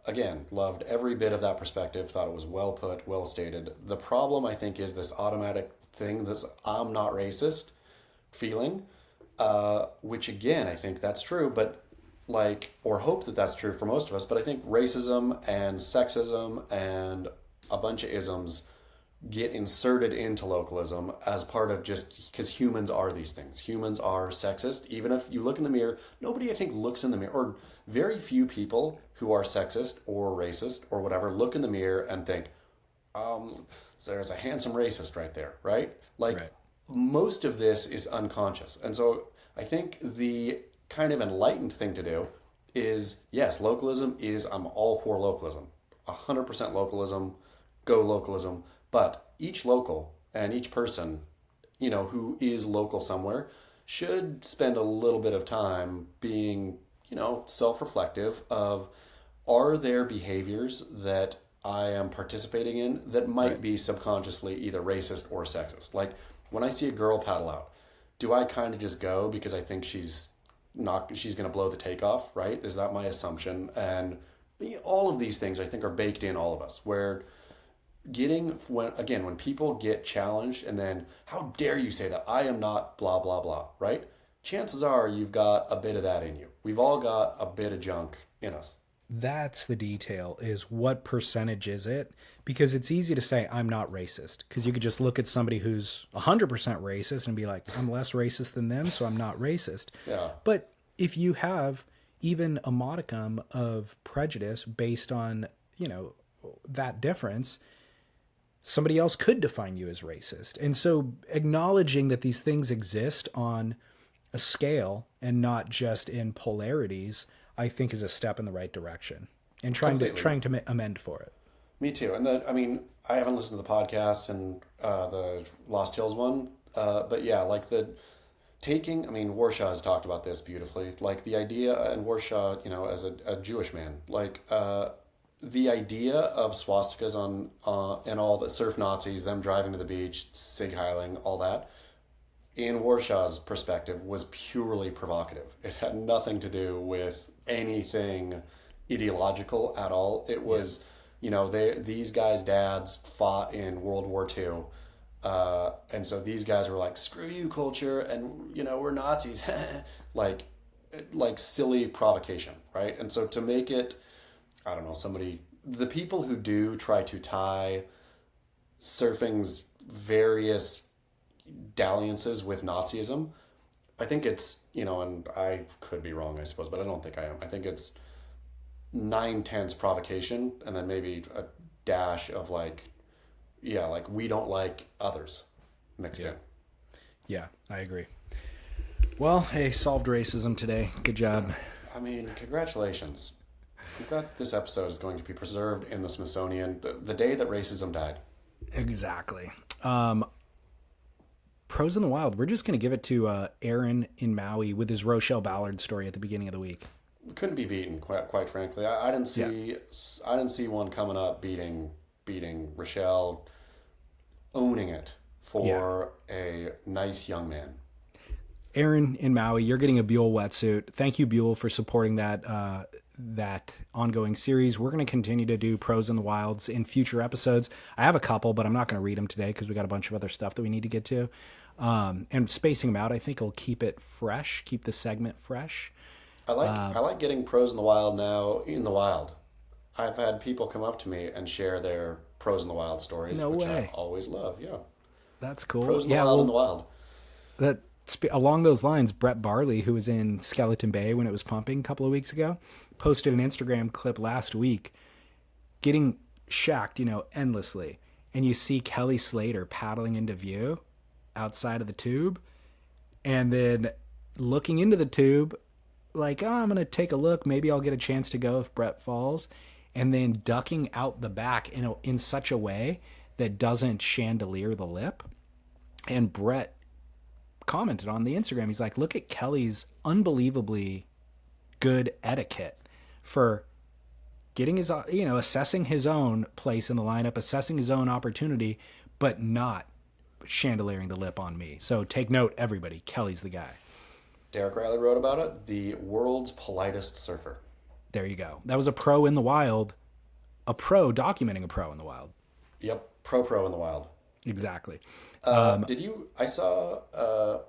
again, loved every bit of that perspective, thought it was well put, well stated. The problem, I think, is this automatic thing, this I'm not racist feeling, which again, I think that's true, but or hope that that's true for most of us, but I think racism and sexism and a bunch of isms get inserted into localism as part of just because humans are these things. Humans are sexist. Even if you look in the mirror, nobody, I think, looks in the mirror, or very few people who are sexist or racist or whatever look in the mirror and think, there's a handsome racist right there, right? Right. Most of this is unconscious. And so I think the kind of enlightened thing to do is, yes, localism is, I'm all for localism. 100% localism, go localism. But each local and each person, who is local somewhere should spend a little bit of time being, self-reflective of, are there behaviors that I am participating in that might be subconsciously either racist or sexist? Like when I see a girl paddle out, do I kind of just go because I think she's going to blow the takeoff, right? Is that my assumption? And all of these things I think are baked in all of us, where when people get challenged and then, how dare you say that? I am not blah, blah, blah, right? Chances are you've got a bit of that in you. We've all got a bit of junk in us. That's the detail, is what percentage is it? Because it's easy to say I'm not racist, because you could just look at somebody who's 100% racist and be like, I'm less racist than them, so I'm not racist. Yeah. But if you have even a modicum of prejudice based on, that difference, somebody else could define you as racist. And so acknowledging that these things exist on a scale and not just in polarities, I think is a step in the right direction, and trying to amend for it. Me too. And I haven't listened to the podcast and the Lost Hills one, but yeah, like Warshaw has talked about this beautifully. Like the idea, and Warshaw, as a Jewish man, like the idea of swastikas on and all the surf Nazis, them driving to the beach, sig heiling, all that, in Warshaw's perspective, was purely provocative. It had nothing to do with anything ideological at all. It was, these guys' dads fought in World War II. And so these guys were like, screw you, culture, and, we're Nazis. like silly provocation, right? And so to make it, I don't know, the people who do try to tie surfing's various dalliances with Nazism, I think it's, and I could be wrong, I suppose, but I don't think I am. I think it's 9/10 provocation and then maybe a dash of we don't like others mixed in. Yeah, I agree. Well, hey, solved racism today. Good job. Congratulations. I'm glad that this episode is going to be preserved in the Smithsonian the day that racism died. Exactly. Pros in the Wild. We're just going to give it to Aaron in Maui with his Rochelle Ballard story at the beginning of the week. Couldn't be beaten, quite frankly. I didn't see one coming up beating Rochelle, owning it for a nice young man. Aaron in Maui, you're getting a Buell wetsuit. Thank you, Buell, for supporting that ongoing series. We're going to continue to do Pros in the Wilds in future episodes. I have a couple, but I'm not going to read them today because we got a bunch of other stuff that we need to get to. And spacing them out, I think will keep it fresh, keep the segment fresh. I like getting Pros in the Wild now in the wild. I've had people come up to me and share their Pros in the Wild stories, which I always love. Yeah, that's cool. Pros in the Wild in the wild. Along those lines, Brett Barley, who was in Skeleton Bay when it was pumping a couple of weeks ago, posted an Instagram clip last week getting shacked, endlessly. And you see Kelly Slater paddling into view outside of the tube, and then looking into the tube like, I'm going to take a look. Maybe I'll get a chance to go if Brett falls. And then ducking out the back in such a way that doesn't chandelier the lip. And Brett commented on the Instagram. He's like, look at Kelly's unbelievably good etiquette for getting his, assessing his own place in the lineup, assessing his own opportunity, but not chandeliering the lip on me. So take note, everybody. Kelly's the guy. Derek Riley wrote about it. The world's politest surfer. There you go. That was a pro in the wild. A pro documenting a pro in the wild. Yep. Pro in the wild. Exactly. I saw,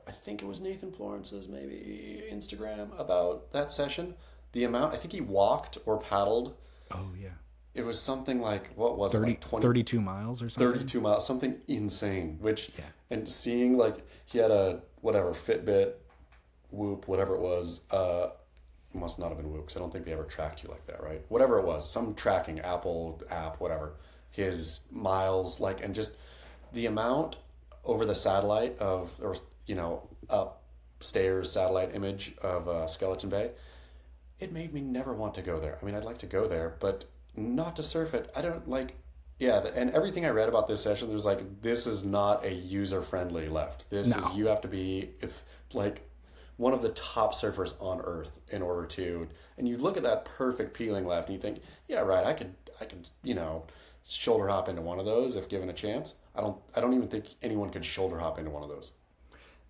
I think it was Nathan Florence's maybe Instagram about that session. The amount, I think he walked or paddled. Oh, yeah. It was something like, what was 30, it? Like 32 miles or something? 32 miles, something insane. And seeing he had a, Fitbit, Whoop, whatever it was. It must not have been Whoop, because I don't think they ever tracked you like that, right? Whatever it was, some tracking, Apple app, whatever. His miles, and just the amount over the satellite upstairs satellite image of Skeleton Bay, it made me never want to go there. I mean, I'd like to go there, but not to surf it. I don't Yeah, and everything I read about this session, there's like, this is not a user-friendly left. This is, you have to be like one of the top surfers on earth in order to, and you look at that perfect peeling left and you think, yeah, right, I could, shoulder hop into one of those if given a chance. I don't even think anyone could shoulder hop into one of those.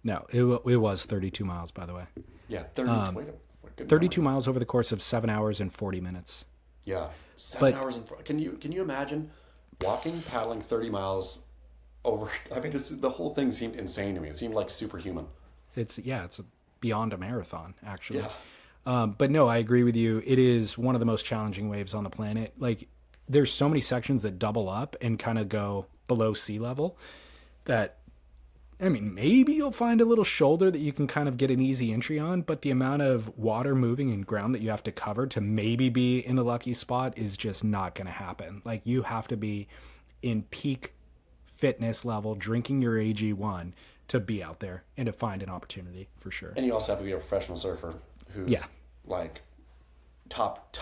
No, it was 32 miles, by the way. Yeah, 32 miles over the course of 7 hours and 40 minutes. Yeah, 7 hours and can you imagine walking, paddling 30 miles over? I mean, the whole thing seemed insane to me. It seemed like superhuman. It's beyond a marathon, actually. Yeah. But no, I agree with you. It is one of the most challenging waves on the planet. Like, there's so many sections that double up and kind of go below sea level that, I mean, maybe you'll find a little shoulder that you can kind of get an easy entry on, but the amount of water moving and ground that you have to cover to maybe be in the lucky spot is just not going to happen. Like, you have to be in peak fitness level, drinking your AG1 to be out there and to find an opportunity for sure. And you also have to be a professional surfer who's like top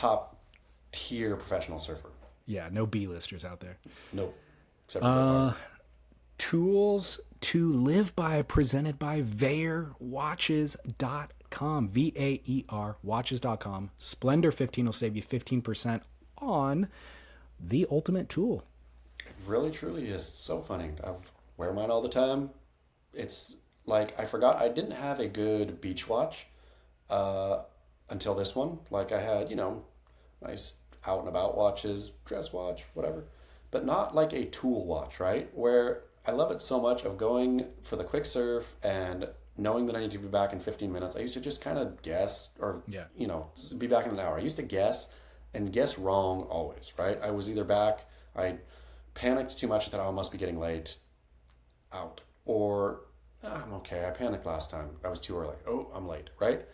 tier professional surfer. Yeah, no B-listers out there. Nope. Except for Tools to live by, presented by VaerWatches.com. VAER watches.com. Splendor 15 will save you 15% on the ultimate tool. It really, truly is so funny. I wear mine all the time. It's like, I forgot I didn't have a good beach watch until this one. Like, I had, nice out and about watches, dress watch, whatever, but not like a tool watch, right? Where I love it so much of going for the quick surf and knowing that I need to be back in 15 minutes. I used to just kind of guess or, be back in an hour. I used to guess and guess wrong always, right? I was either back, I panicked too much that I must be getting late out, or I'm okay, I panicked last time, I was too early. Oh, I'm late, right?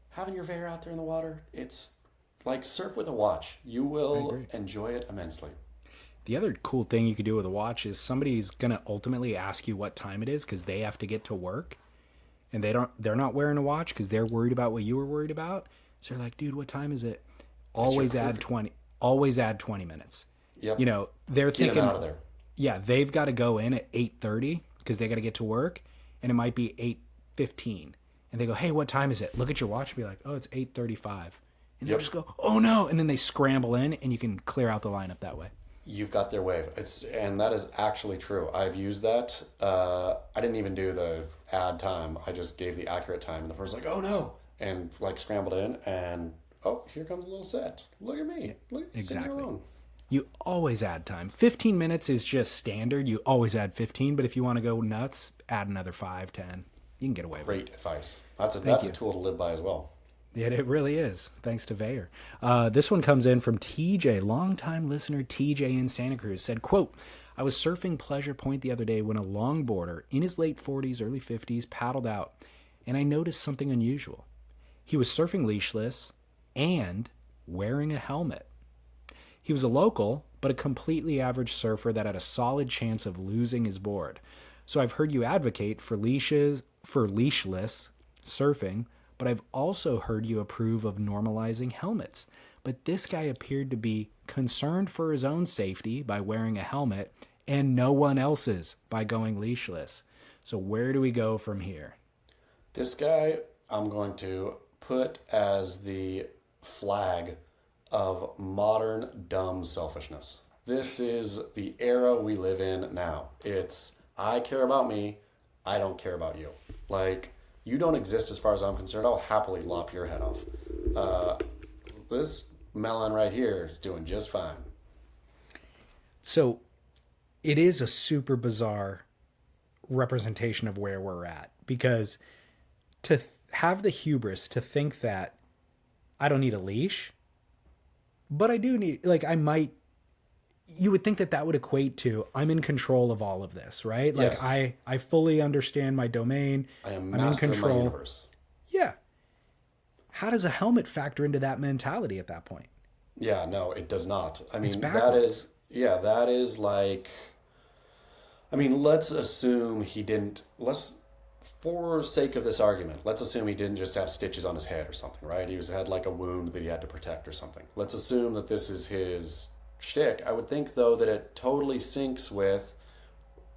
Having your Vaer out there in the water, it's like surf with a watch. You will enjoy it immensely. The other cool thing you could do with a watch is somebody's going to ultimately ask you what time it is because they have to get to work, and they're not wearing a watch because they're worried about what you were worried about. So they're like, dude, what time is it? Always add 20 minutes. Yep. They're thinking, get them out of there. Yeah, they've got to go in at 8:30 because they got to get to work, and it might be 8:15. And they go, hey, what time is it? Look at your watch and be like, oh, it's 8:35. And they'll just go, oh no, and then they scramble in, and you can clear out the lineup that way. You've got their wave. And that is actually true. I've used that. I didn't even do the add time. I just gave the accurate time, and the person's like, oh no, and like scrambled in, and oh, here comes a little set. Look at me. Look at me sitting alone. You always add time. 15 minutes is just standard. You always add 15, but if you want to go nuts, add another 5, 10. You can get away with it. Great advice. That's a tool to live by as well. Yeah, it really is. Thanks to Vaer. This one comes in from TJ, longtime listener TJ in Santa Cruz, said, quote, I was surfing Pleasure Point the other day when a longboarder in his late 40s, early 50s paddled out, and I noticed something unusual. He was surfing leashless and wearing a helmet. He was a local, but a completely average surfer that had a solid chance of losing his board. So I've heard you advocate for leashless surfing, but I've also heard you approve of normalizing helmets. But this guy appeared to be concerned for his own safety by wearing a helmet and no one else's by going leashless. So where do we go from here? This guy I'm going to put as the flag of modern dumb selfishness. This is the era we live in now. It's, I care about me, I don't care about you. Like, you don't exist as far as I'm concerned. I'll happily lop your head off. This melon right here is doing just fine. So it is a super bizarre representation of where we're at, because to have the hubris to think that I don't need a leash, but I do need, like, you would think that would equate to I'm in control of all of this, right? Like, yes. I fully understand my domain. I'm master in control of my universe. Yeah. How does a helmet factor into that mentality at that point? Yeah, no, it does not. I mean, that is like, I mean, let's assume for sake of this argument, let's assume he didn't just have stitches on his head or something, right? He had like a wound that he had to protect or something. Let's assume that this is his shtick. I would think though that it totally syncs with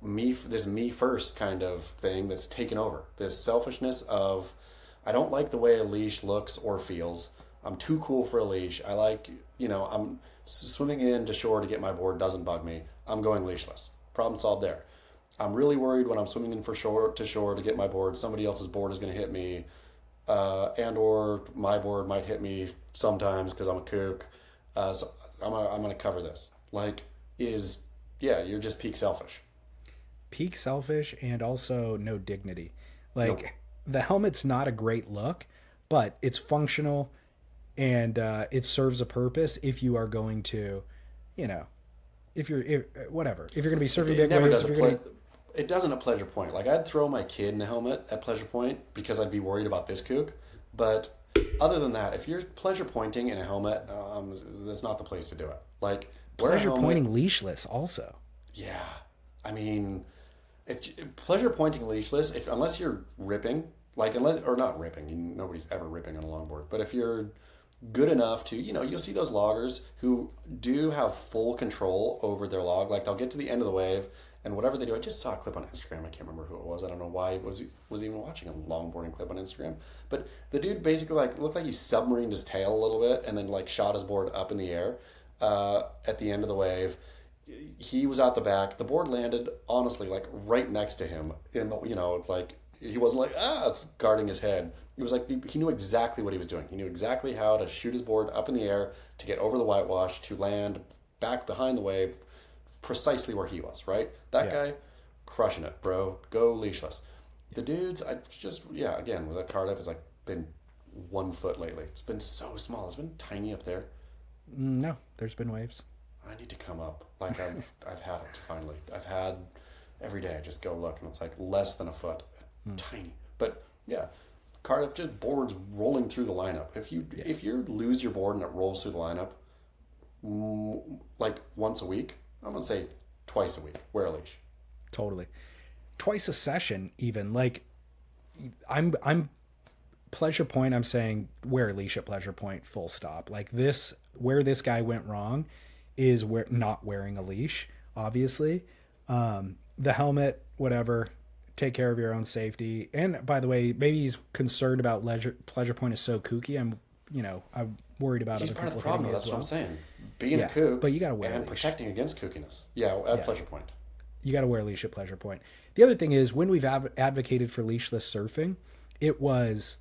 this me first kind of thing that's taken over. This selfishness of, I don't like the way a leash looks or feels. I'm too cool for a leash. I like, I'm swimming into shore to get my board doesn't bug me. I'm going leashless. Problem solved there. I'm really worried when I'm swimming in shore to get my board. Somebody else's board is going to hit me, and or my board might hit me sometimes because I'm a kook. So I'm going to cover this. You're just peak selfish. Peak selfish and also no dignity. Nope. The helmet's not a great look, but it's functional and it serves a purpose if you are going to, if you're going to be surfing big waves. It doesn't at Pleasure Point. I'd throw my kid in a helmet at Pleasure Point because I'd be worried about this kook. But other than that, if you're pleasure pointing in a helmet, that's not the place to do it. Pleasure pointing leashless also. Yeah. I mean, pleasure pointing leashless, unless you're ripping, not ripping, nobody's ever ripping on a longboard, but if you're good enough to, you'll see those loggers who do have full control over their log. They'll get to the end of the wave, and whatever they do, I just saw a clip on Instagram. I can't remember who it was. I don't know why was even watching a longboarding clip on Instagram. But the dude basically looked like he submarined his tail a little bit and then shot his board up in the air at the end of the wave. He was out the back. The board landed honestly right next to him. He wasn't guarding his head. It was he knew exactly what he was doing. He knew exactly how to shoot his board up in the air to get over the whitewash to land back behind the wave, precisely where he was. Right, that guy, crushing it, bro. Go leashless. The dudes, again with that Cardiff, it's been 1 foot lately. It's been so small. It's been tiny up there. No, there's been waves. I need to come up. I've had it finally. I've had every day. I just go look and it's less than a foot, tiny. But yeah, Cardiff, just boards rolling through the lineup. If you lose your board and it rolls through the lineup, once a week, I'm gonna say twice a week. Wear a leash. Totally, twice a session even. I'm Pleasure Point. I'm saying wear a leash at Pleasure Point. Full stop. Where this guy went wrong is not wearing a leash, obviously. The helmet, whatever, take care of your own safety. And by the way, maybe he's concerned about Pleasure Point is so kooky. I'm worried about he's other part of people. the problem. That's what I'm saying. Being a kook, but you gotta wear and protecting against kookiness. Yeah, at Pleasure Point. You got to wear a leash at Pleasure Point. The other thing is, when we've advocated for leashless surfing, it was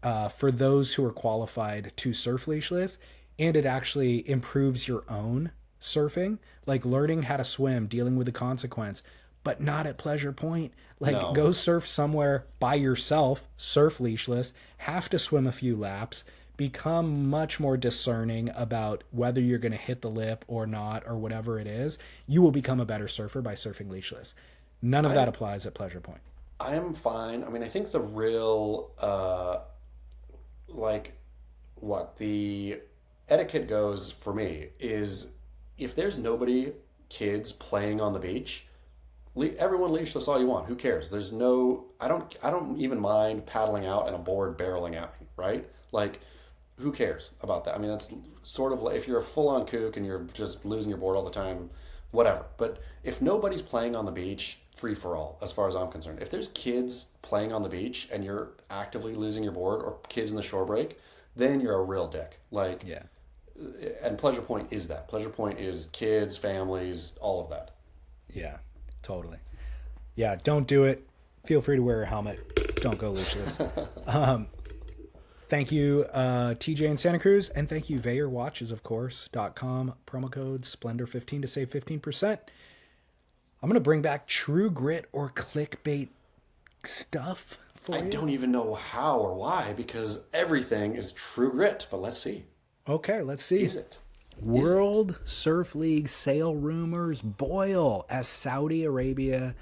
for those who are qualified to surf leashless, and it actually improves your own surfing, learning how to swim, dealing with the consequence, but not at Pleasure Point. No. Go surf somewhere by yourself, surf leashless, have to swim a few laps, become much more discerning about whether you're going to hit the lip or not, or whatever it is. You will become a better surfer by surfing leashless. None of that applies at Pleasure Point. I am fine. I mean, I think the real, the etiquette goes for me is if there's nobody, kids playing on the beach, everyone leashless all you want. Who cares? There's no, I don't even mind paddling out and a board barreling at me, right? Who cares about that? I mean, that's sort of if you're a full-on kook and you're just losing your board all the time, whatever. But if nobody's playing on the beach, free for all, as far as I'm concerned. If there's kids playing on the beach and you're actively losing your board, or kids in the shore break, then you're a real dick. Yeah. And Pleasure Point is that. Pleasure Point is kids, families, all of that. Yeah, totally. Yeah, don't do it. Feel free to wear a helmet. Don't go leashless. Thank you, TJ in Santa Cruz, and thank you, VayerWatches, of course, .com, promo code Splendor15 to save 15%. I'm going to bring back true grit or clickbait stuff for you. I don't even know how or why, because everything is true grit, but let's see. Okay, let's see. Is it? World Surf League sale rumors boil as Saudi Arabia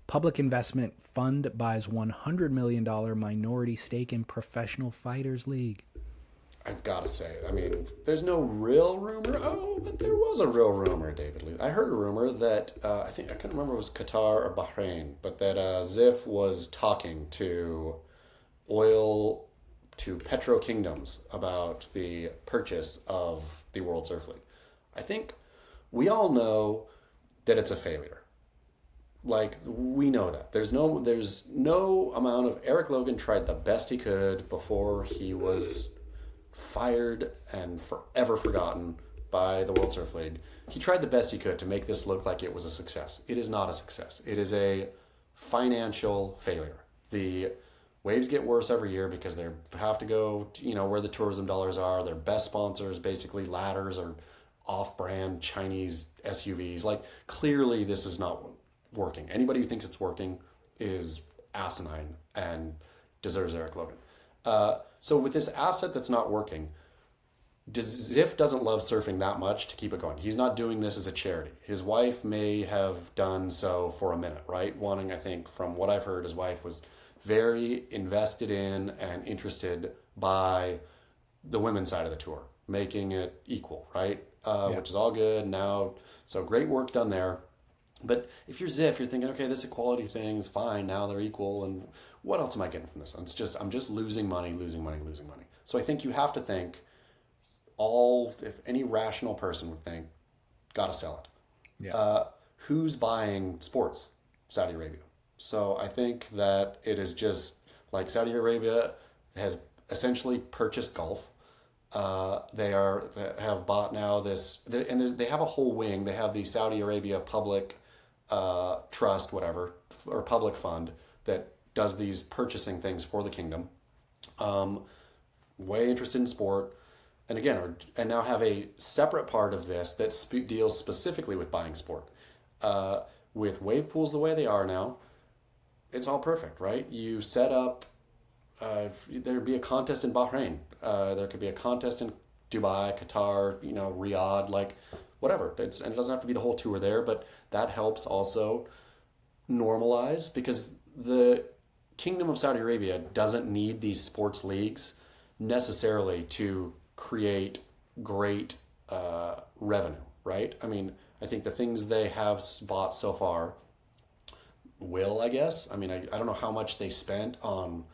public investment fund buys $100 million minority stake in Professional Fighters League. I've got to say, I mean, there's no real rumor. Oh, but there was a real rumor, David Lee. I heard a rumor that, I couldn't remember if it was Qatar or Bahrain, but that Ziff was talking to petro kingdoms about the purchase of the World Surf League. I think we all know that it's a failure. Like, we know that. There's no amount of Eric Logan tried the best he could before he was fired and forever forgotten by the World Surf League. He tried the best he could to make this look like it was a success. It is not a success. It is a financial failure. The waves get worse every year because they have to go, where the tourism dollars are. Their best sponsors, basically ladders or off-brand Chinese SUVs. Like, clearly this is not working. Anybody who thinks it's working is asinine and deserves Eric Logan. So with this asset that's not working, Ziff doesn't love surfing that much to keep it going. He's not doing this as a charity. His wife may have done so for a minute, right? I think, from what I've heard, his wife was very invested in and interested by the women's side of the tour, making it equal, right? Which is all good now. So great work done there. But if you're Ziff, you're thinking, okay, this equality thing is fine. Now they're equal. And what else am I getting from this? I'm just losing money. So I think you have to think, if any rational person would think, gotta sell it. Yeah. Who's buying sports? Saudi Arabia. So I think that it is just like Saudi Arabia has essentially purchased golf. They have bought now they have a whole wing. They have the Saudi Arabia Public Trust, whatever, or public fund that does these purchasing things for the kingdom. Way interested in sport. And again, and now have a separate part of this that deals specifically with buying sport. With wave pools the way they are now, it's all perfect, right? You set up, there'd be a contest in Bahrain. There could be a contest in Dubai, Qatar, Riyadh, like whatever. And it doesn't have to be the whole tour there, but that helps also normalize, because the Kingdom of Saudi Arabia doesn't need these sports leagues necessarily to create great revenue, right? I mean, I think the things they have bought so far will, I guess. I mean, I don't know how much they spent on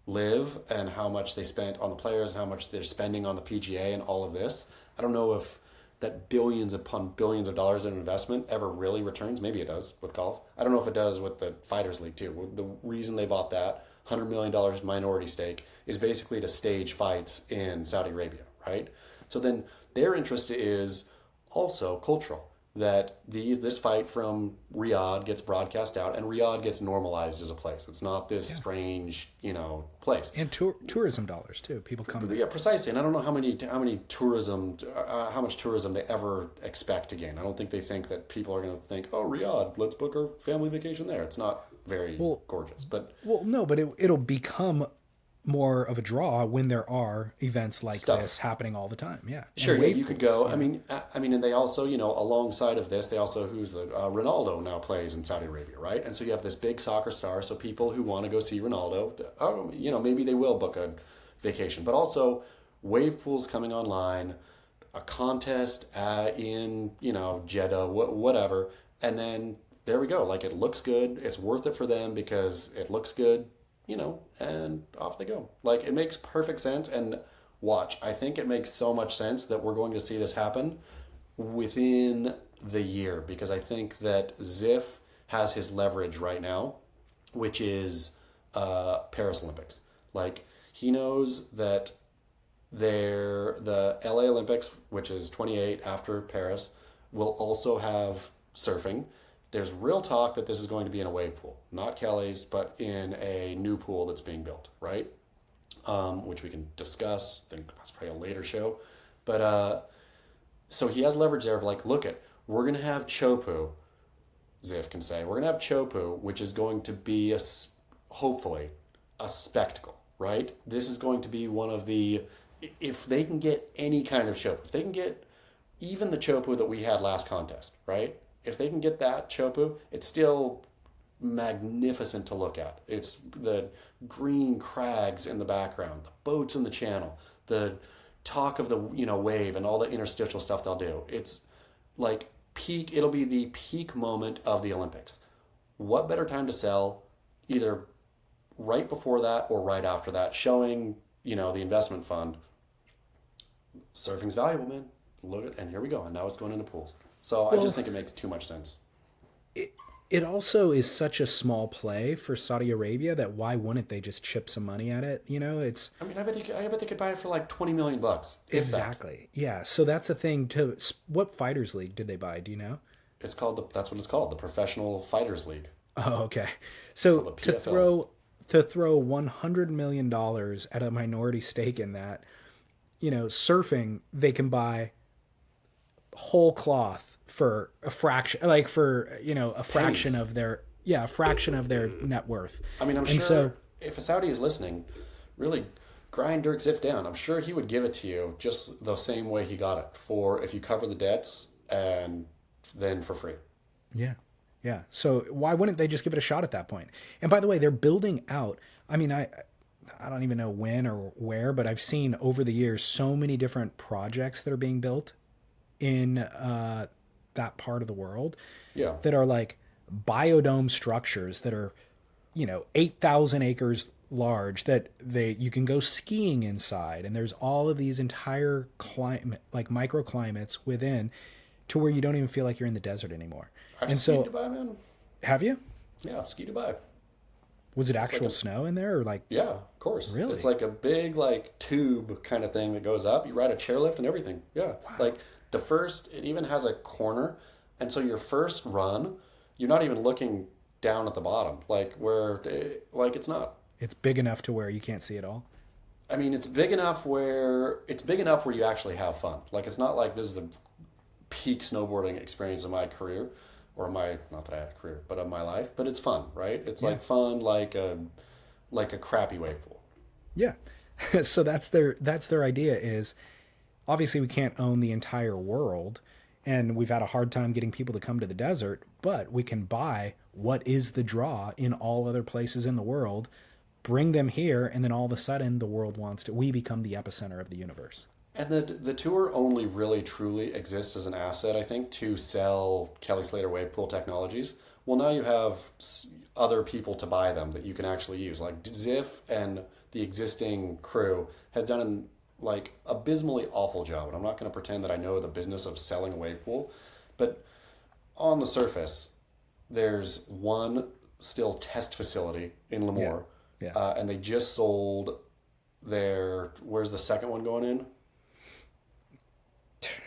Live and how much they spent on the players and how much they're spending on the PGA and all of this. I don't know if that billions upon billions of dollars in investment ever really returns. Maybe it does with golf. I don't know if it does with the Fighters League too. The reason they bought that $100 million minority stake is basically to stage fights in Saudi Arabia, right? So then their interest is also cultural, that this fight from Riyadh gets broadcast out and Riyadh gets normalized as a place. It's not this strange, place. And tourism dollars too. People come there. Yeah, precisely. And I don't know how much tourism they ever expect to gain. I don't think they think that people are going to think, oh, Riyadh, let's book our family vacation there. It's not very gorgeous, but it'll become more of a draw when there are events like this happening all the time. Yeah. Sure. Yeah, you could go. Yeah. I mean, and they also, alongside of this, they also, Ronaldo now plays in Saudi Arabia, right? And so you have this big soccer star. So people who want to go see Ronaldo, maybe they will book a vacation, but also wave pools coming online, a contest in, Jeddah, whatever. And then there we go. Like, it looks good. It's worth it for them because it looks good. And off they go. Like, it makes perfect sense. And watch, I think it makes so much sense that we're going to see this happen within the year, because I think that Ziff has his leverage right now, which is Paris Olympics. Like, he knows that the LA Olympics, which is 28 after Paris, will also have surfing. There's real talk that this is going to be in a wave pool, not Kelly's, but in a new pool that's being built, right? Which we can discuss. I think that's probably a later show. But so he has leverage there of like, we're going to have Chopu, Ziff can say. We're going to have Chopu, which is going to be, hopefully, a spectacle, right? This is going to be one of the, if they can get any kind of Chopu, if they can get even the Chopu that we had last contest, right? If they can get that Chopu, it's still magnificent to look at. It's the green crags in the background, the boats in the channel, the talk of the wave and all the interstitial stuff they'll do. It's like peak. It'll be the peak moment of the Olympics. What better time to sell? Either right before that or right after that, showing the investment fund. Surfing's valuable, man. and here we go. And now it's going into pools. So I just think it makes too much sense. It also is such a small play for Saudi Arabia that why wouldn't they just chip some money at it? You know, it's. I mean, I bet they could buy it for like $20 million. Exactly. Yeah. So that's the thing. What fighters league did they buy? Do you know? It's called that's what it's called, the Professional Fighters League. Oh, okay. So to throw $100 million at a minority stake in that, you know, surfing, they can buy whole cloth for a fraction, like for, you know, a fraction of their net worth. I mean, I'm sure if a Saudi is listening, really grind Dirk Ziff down. I'm sure he would give it to you just the same way he got it, for if you cover the debts and then for free. Yeah. Yeah. So why wouldn't they just give it a shot at that point? And by the way, they're building out. I mean, I don't even know when or where, but I've seen over the years so many different projects that are being built in that part of the world that are like biodome structures that are, you know, 8,000 acres large, that you can go skiing inside, and there's all of these entire climate, like microclimates within, to where you don't even feel like you're in the desert anymore. I've skied Dubai, man. Have you? Yeah, I've skied Dubai. Was it actual snow in there, or like? Yeah, of course. Really? It's like a big like tube kind of thing that goes up. You ride a chairlift and everything. Yeah. Wow. Like it even has a corner, and so your first run, you're not even looking down at the bottom, it's not. It's big enough to where you can't see it all. I mean, it's big enough where you actually have fun. Like, it's not like this is the peak snowboarding experience of my career, or not that I had a career, but of my life. But it's fun, right? It's like fun, like a crappy wave pool. Yeah. So that's their idea is, obviously we can't own the entire world, and we've had a hard time getting people to come to the desert, but we can buy what is the draw in all other places in the world, bring them here, and then all of a sudden the world we become the epicenter of the universe. And the tour only really truly exists as an asset, I think, to sell Kelly Slater wave pool technologies. Well, now you have other people to buy them that you can actually use. Like Ziff and the existing crew has done an abysmally awful job. And I'm not going to pretend that I know the business of selling a wave pool, but on the surface, there's one still test facility in Lemoore, and they just sold where's the second one going in?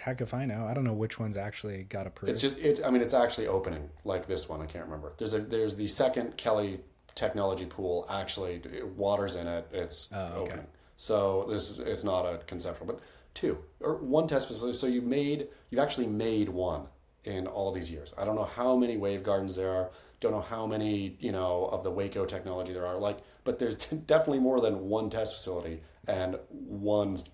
Heck if I know. I don't know which one's actually got approved. It's actually opening, like this one. I can't remember. There's the second Kelly technology pool, actually, water's in it. It's opening. So it's not a conceptual, but one test facility. So you've actually made one in all these years. I don't know how many wave gardens there are. Don't know how many, of the Waco technology there are. But there's definitely more than one test facility, and one's,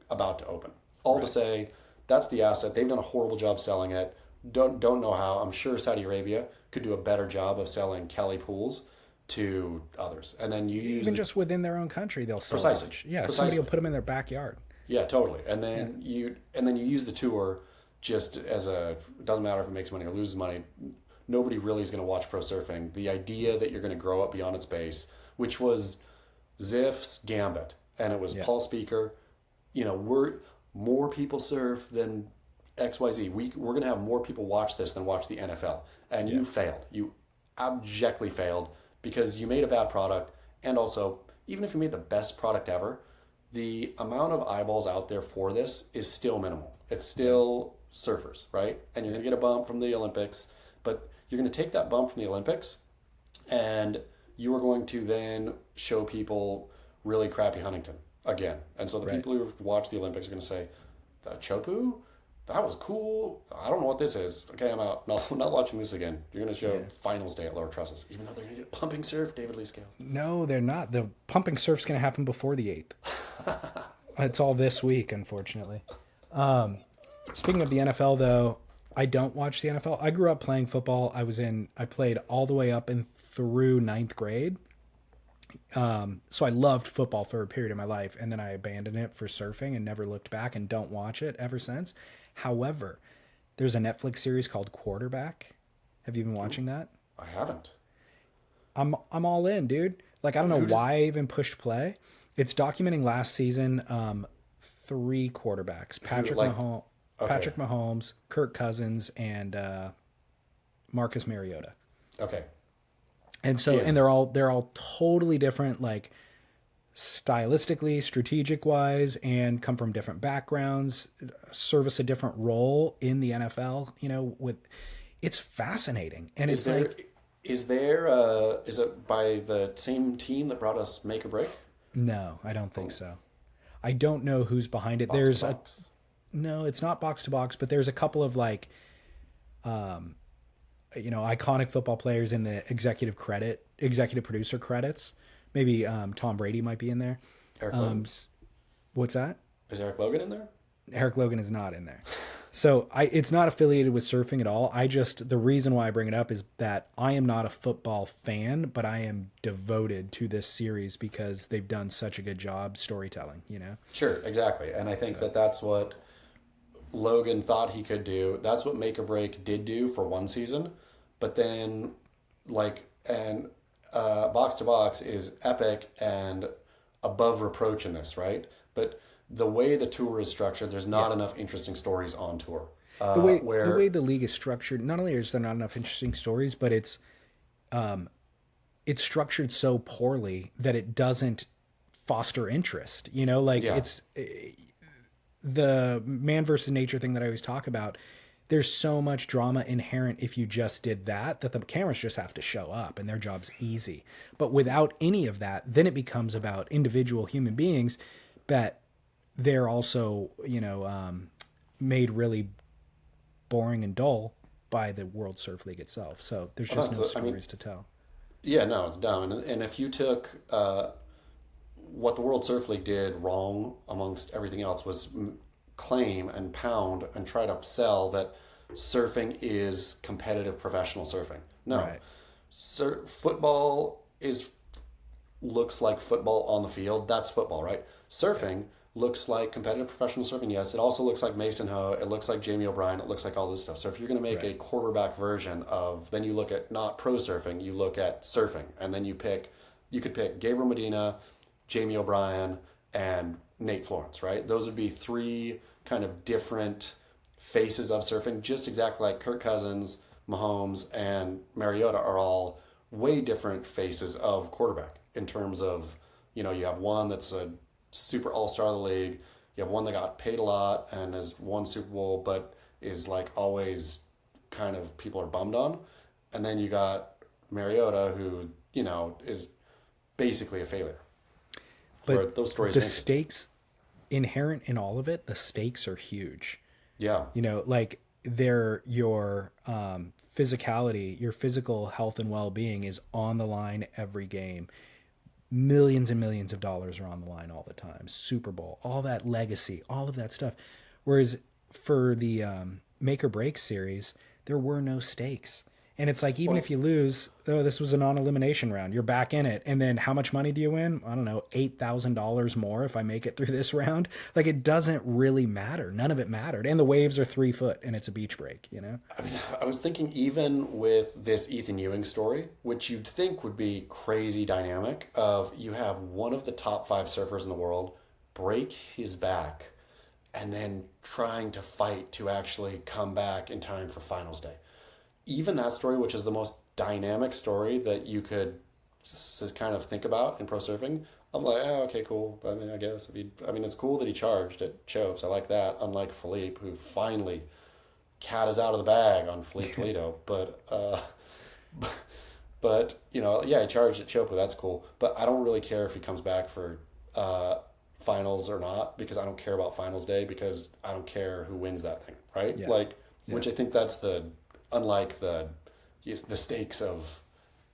about to open. All to say, that's the asset. They've done a horrible job selling it. Don't know how. I'm sure Saudi Arabia could do a better job of selling Kelly pools to others. And then you use just within their own country, they'll sell. Precisely. Somebody will put them in their backyard. Yeah, totally. And then you use the tour just as it doesn't matter if it makes money or loses money. Nobody really is going to watch pro surfing. The idea that you're going to grow up beyond its base, which was Ziff's gambit, and it was Paul Speaker. More people surf than XYZ. We're going to have more people watch this than watch the NFL. And you failed. You abjectly failed because you made a bad product. And also, even if you made the best product ever, the amount of eyeballs out there for this is still minimal. It's still surfers, right? And you're going to get a bump from the Olympics, but you're going to take that bump from the Olympics and you are going to then show people really crappy Huntington again. And so the people who watch the Olympics are going to say, the Chopu? That was cool. I don't know what this is. Okay, I'm out. No, I'm not watching this again. You're going to show finals day at Lower Trusses, even though they're going to get pumping surf, David Lee Scales. No, they're not. The pumping surf's going to happen before the 8th. It's all this week, unfortunately. Speaking of the NFL, though, I don't watch the NFL. I grew up playing football. I played all the way up and through 9th grade. So I loved football for a period of my life, and then I abandoned it for surfing and never looked back and don't watch it ever since. However, there's a Netflix series called Quarterback. Have you been watching that? I haven't. I'm all in, dude. I don't know why I even pushed play. It's documenting last season, three quarterbacks: Okay. Patrick Mahomes, Kirk Cousins, and Marcus Mariota. Okay. And so, and they're all totally different, like stylistically, strategic wise, and come from different backgrounds, service a different role in the NFL. It's fascinating. And is it by the same team that brought us Make or Break? No, I don't think so. I don't know who's behind it. No, it's not Box to Box, but there's a couple of like, iconic football players in the executive producer credits. Maybe Tom Brady might be in there. Eric Logan. What's that? Is Eric Logan in there? Eric Logan is not in there. So it's not affiliated with surfing at all. The reason why I bring it up is that I am not a football fan, but I am devoted to this series because they've done such a good job storytelling, Sure, exactly. And I think that's what Logan thought he could do. That's what Make or Break did do for one season. But then, Box to Box is epic and above reproach in this, right? But the way the tour is structured, there's not enough interesting stories on tour. The way the league is structured, not only is there not enough interesting stories, but it's structured so poorly that it doesn't foster interest. It's the man versus nature thing that I always talk about. There's so much drama inherent if you just did that the cameras just have to show up and their job's easy. But without any of that, then it becomes about individual human beings that they're also, made really boring and dull by the World Surf League itself. So there's just no stories to tell. Yeah, no, it's dumb. And if you took what the World Surf League did wrong amongst everything else was claim and pound and try to sell that surfing is competitive professional surfing. No. Right. Football looks like football on the field. That's football, right? Surfing looks like competitive professional surfing. Yes, it also looks like Mason Ho. It looks like Jamie O'Brien. It looks like all this stuff. So if you're going to make a quarterback version of, then you look at not pro surfing, you look at surfing, and then you could pick Gabriel Medina, Jamie O'Brien, and Nate Florence, right? Those would be three kind of different faces of surfing, just exactly like Kirk Cousins, Mahomes, and Mariota are all way different faces of quarterback in terms of, you have one that's a super all-star of the league. You have one that got paid a lot and has won Super Bowl, but is like always kind of people are bummed on. And then you got Mariota, who, is basically a failure. But those stories, the stakes inherent in all of it, the stakes are huge. Yeah. They're your physicality, your physical health and well-being is on the line every game. Millions and millions of dollars are on the line all the time. Super Bowl, all that legacy, all of that stuff. Whereas for the Make or Break series, there were no stakes. And it's like, even if you lose, this was a non-elimination round, you're back in it. And then how much money do you win? I don't know, $8,000 more if I make it through this round. Like, it doesn't really matter. None of it mattered. And the waves are 3 foot and it's a beach break, I was thinking even with this Ethan Ewing story, which you'd think would be crazy dynamic, of you have one of the top 5 surfers in the world break his back and then trying to fight to actually come back in time for finals day. Even that story, which is the most dynamic story that you could kind of think about in pro surfing, I'm like, oh, okay, cool. I guess. It's cool that he charged at Chopes. I like that. Unlike Philippe, who finally cat is out of the bag on Philippe Toledo. But he charged at Chope. That's cool. But I don't really care if he comes back for finals or not, because I don't care about finals day, because I don't care who wins that thing, right? Yeah. Which I think that's unlike the stakes of,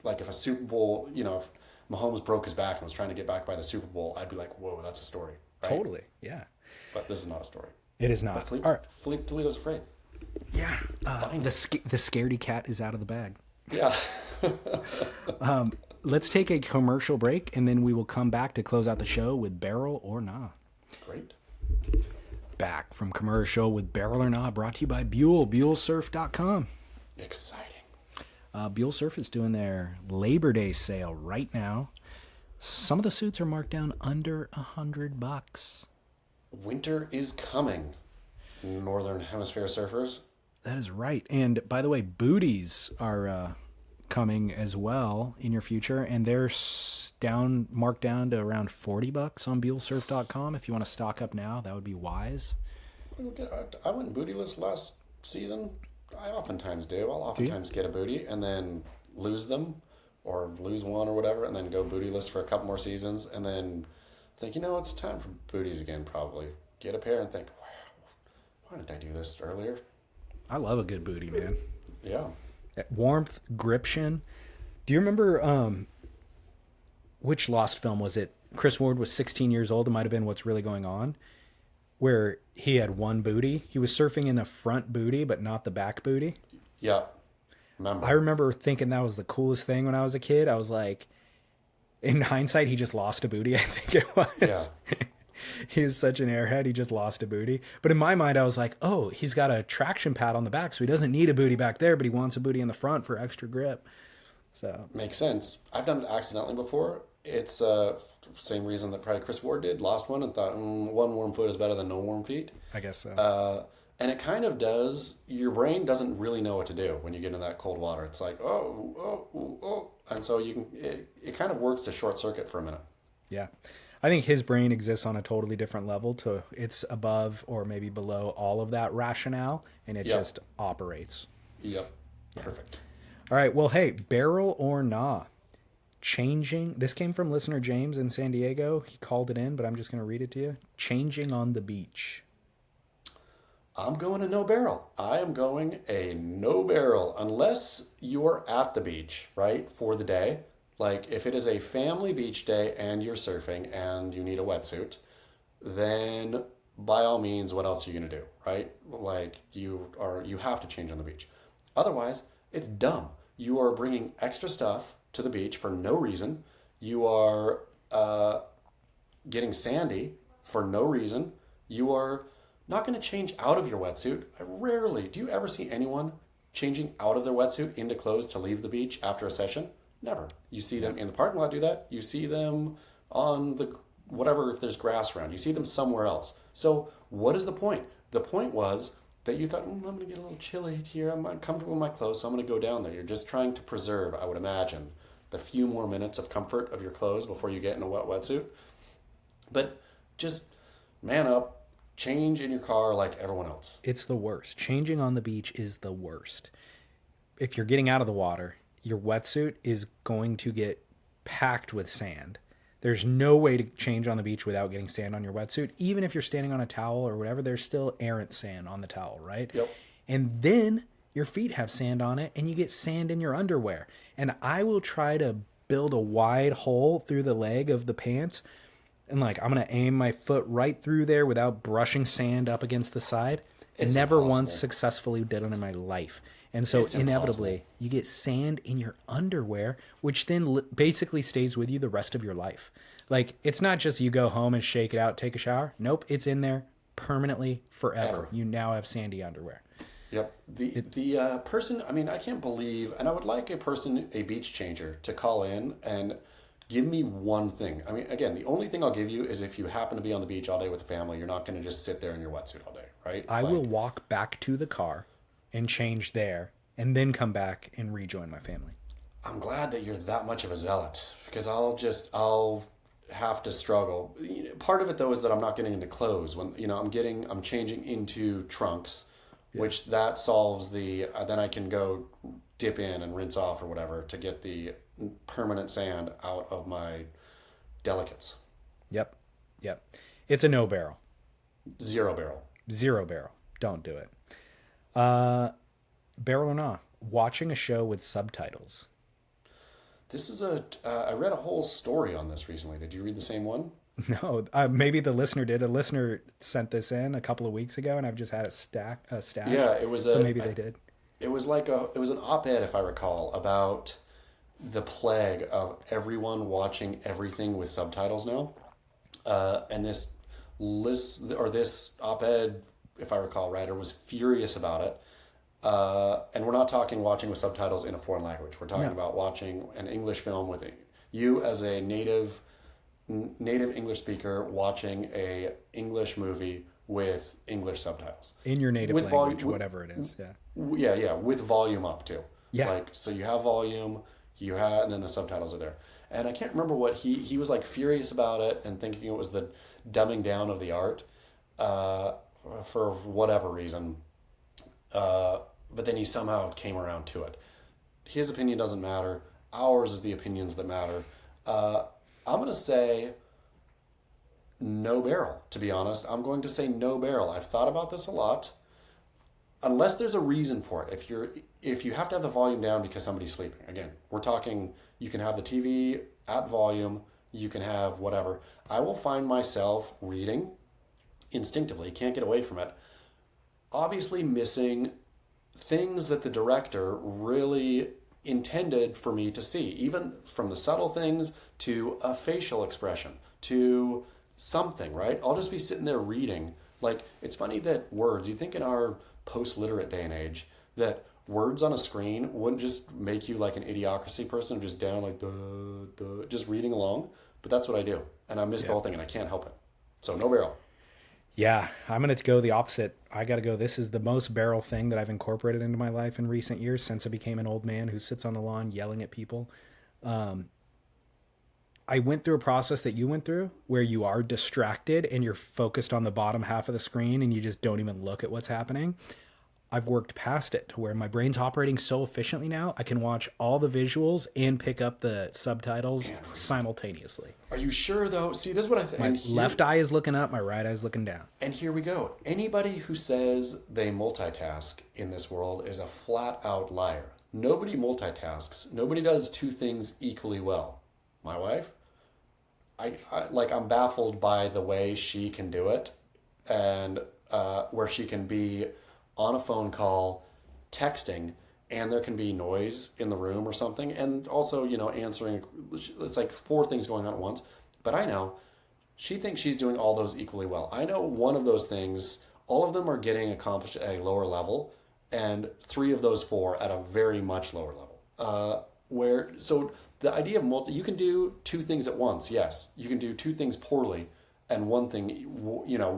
like, if a Super Bowl, if Mahomes broke his back and was trying to get back by the Super Bowl, I'd be like, whoa, that's a story. Right? Totally, yeah. But this is not a story. It is not. Philippe Toledo's afraid. Yeah. The scaredy cat is out of the bag. Yeah. Let's take a commercial break, and then we will come back to close out the show with Barrel or Nah. Great. Back from commercial with Barrel or Nah, brought to you by Buell, BuellSurf.com. Exciting. Buell Surf is doing their Labor Day sale right now. Some of the suits are marked down under $100. Winter is coming, Northern Hemisphere surfers. That is right. And by the way, booties are coming as well in your future, and they're marked down to around $40 on buellsurf.com. If you want to stock up now, that would be wise. I went bootyless last season. I oftentimes do. I'll oftentimes get a booty and then lose them, or lose one or whatever, and then go bootyless for a couple more seasons, and then think, it's time for booties again, probably. Get a pair and think, wow, why didn't I do this earlier? I love a good booty, man. Yeah. Warmth, gription. Do you remember which Lost film was it? Chris Ward was 16 years old. It might have been What's Really Going On, where he had one booty. He was surfing in the front booty, but not the back booty. Yeah. I remember thinking that was the coolest thing when I was a kid. I was like, in hindsight, he just lost a booty, I think it was. Yeah. He is such an airhead. He just lost a booty. But in my mind, I was like, oh, he's got a traction pad on the back, so he doesn't need a booty back there, but he wants a booty in the front for extra grip. So makes sense. I've done it accidentally before. It's same reason that probably Chris Ward did. Lost one and thought, one warm foot is better than no warm feet. I guess so. And it kind of does. Your brain doesn't really know what to do when you get in that cold water. It's like, oh. And so it kind of works to short circuit for a minute. Yeah. I think his brain exists on a totally different level. It's above or maybe below all of that rationale, and it just operates. Yep. Perfect. All right. Well, hey, barrel or nah? Changing. This came from listener James in San Diego. He called it in, but I'm just going to read it to you. Changing on the beach. I'm going a no barrel. I am going a no barrel unless you're at the beach, right, for the day. Like if it is a family beach day and you're surfing and you need a wetsuit, then by all means, what else are you going to do, right? Like you have to change on the beach. Otherwise, it's dumb. You are bringing extra stuff to the beach for no reason. You are getting sandy for no reason. You are not going to change out of your wetsuit. Rarely. Do you ever see anyone changing out of their wetsuit into clothes to leave the beach after a session? Never. You see them in the parking lot do that. You see them on the whatever, if there's grass around. You see them somewhere else. So what is the point? The point was that you thought, I'm going to get a little chilly here. I'm not comfortable in my clothes, so I'm going to go down there. You're just trying to preserve, I would imagine, the few more minutes of comfort of your clothes before you get in a wet wetsuit. But just man up, change in your car like everyone else. It's the worst. Changing on the beach is the worst. If you're getting out of the water, your wetsuit is going to get packed with sand. There's no way to change on the beach without getting sand on your wetsuit. Even if you're standing on a towel or whatever, there's still errant sand on the towel, right? Yep. And then your feet have sand on it and you get sand in your underwear. And I will try to build a wide hole through the leg of the pants. And I'm going to aim my foot right through there without brushing sand up against the side. It's never impossible. once successfully did it in my life. And so inevitably you get sand in your underwear, which then basically stays with you the rest of your life. Like it's not just you go home and shake it out, take a shower. Nope. It's in there permanently forever. You now have sandy underwear. Yep. The person, I can't believe, and I would like a beach changer to call in and give me one thing. Again, the only thing I'll give you is if you happen to be on the beach all day with the family, you're not going to just sit there in your wetsuit all day, right? I will walk back to the car and change there and then come back and rejoin my family. I'm glad that you're that much of a zealot because I'll have to struggle. Part of it though is that I'm not getting into clothes when, I'm changing into trunks, which that solves then I can go dip in and rinse off or whatever to get the permanent sand out of my delicates. Yep. It's a no barrel. Zero barrel. Don't do it. Barrel or not, watching a show with subtitles. This is I read a whole story on this recently. Did you read the same one? No, maybe the listener did. A listener sent this in a couple of weeks ago, and I've just had it stack. Yeah, it was. So maybe they did. It was it was an op-ed, if I recall, about the plague of everyone watching everything with subtitles now. And this op-ed, if I recall, writer was furious about it. And we're not talking watching with subtitles in a foreign language. We're talking about watching an English film with you as a native native English speaker watching a English movie with English subtitles in your native language, whatever it is. Yeah, with volume up too. Yeah. Like, so you have volume, and then the subtitles are there. And I can't remember what he was like furious about it and thinking it was the dumbing down of the art, for whatever reason. But then he somehow came around to it. His opinion doesn't matter. Ours is the opinions that matter. I'm going to say no barrel, to be honest. I'm going to say no barrel. I've thought about this a lot. Unless there's a reason for it. If you have to have the volume down because somebody's sleeping. Again, we're talking, you can have the TV at volume, you can have whatever. I will find myself reading instinctively, can't get away from it. Obviously missing things that the director really intended for me to see, even from the subtle things to a facial expression to something, right? I'll just be sitting there reading. Like, it's funny that words, you'd think in our post-literate day and age that words on a screen wouldn't just make you like an idiocracy person just down like just reading along, but that's what I do, and I miss the whole thing and I can't help it. So no barrel. Yeah, I'm going to go the opposite. I got to go, this is the most barrel thing that I've incorporated into my life in recent years since I became an old man who sits on the lawn yelling at people. I went through a process that you went through where you are distracted and you're focused on the bottom half of the screen and you just don't even look at what's happening. I've worked past it to where my brain's operating so efficiently now, I can watch all the visuals and pick up the subtitles simultaneously. Are you sure, though? See, this is what I think. My left eye is looking up, my right eye is looking down. And here we go. Anybody who says they multitask in this world is a flat-out liar. Nobody multitasks. Nobody does two things equally well. My wife, I'm baffled by the way she can do it, and where she can be on a phone call, texting, and there can be noise in the room or something, and also, answering. It's like four things going on at once. But I know she thinks she's doing all those equally well. I know one of those things, all of them are getting accomplished at a lower level, and three of those four at a very much lower level. So the idea of you can do two things at once. Yes, you can do two things poorly, and one thing,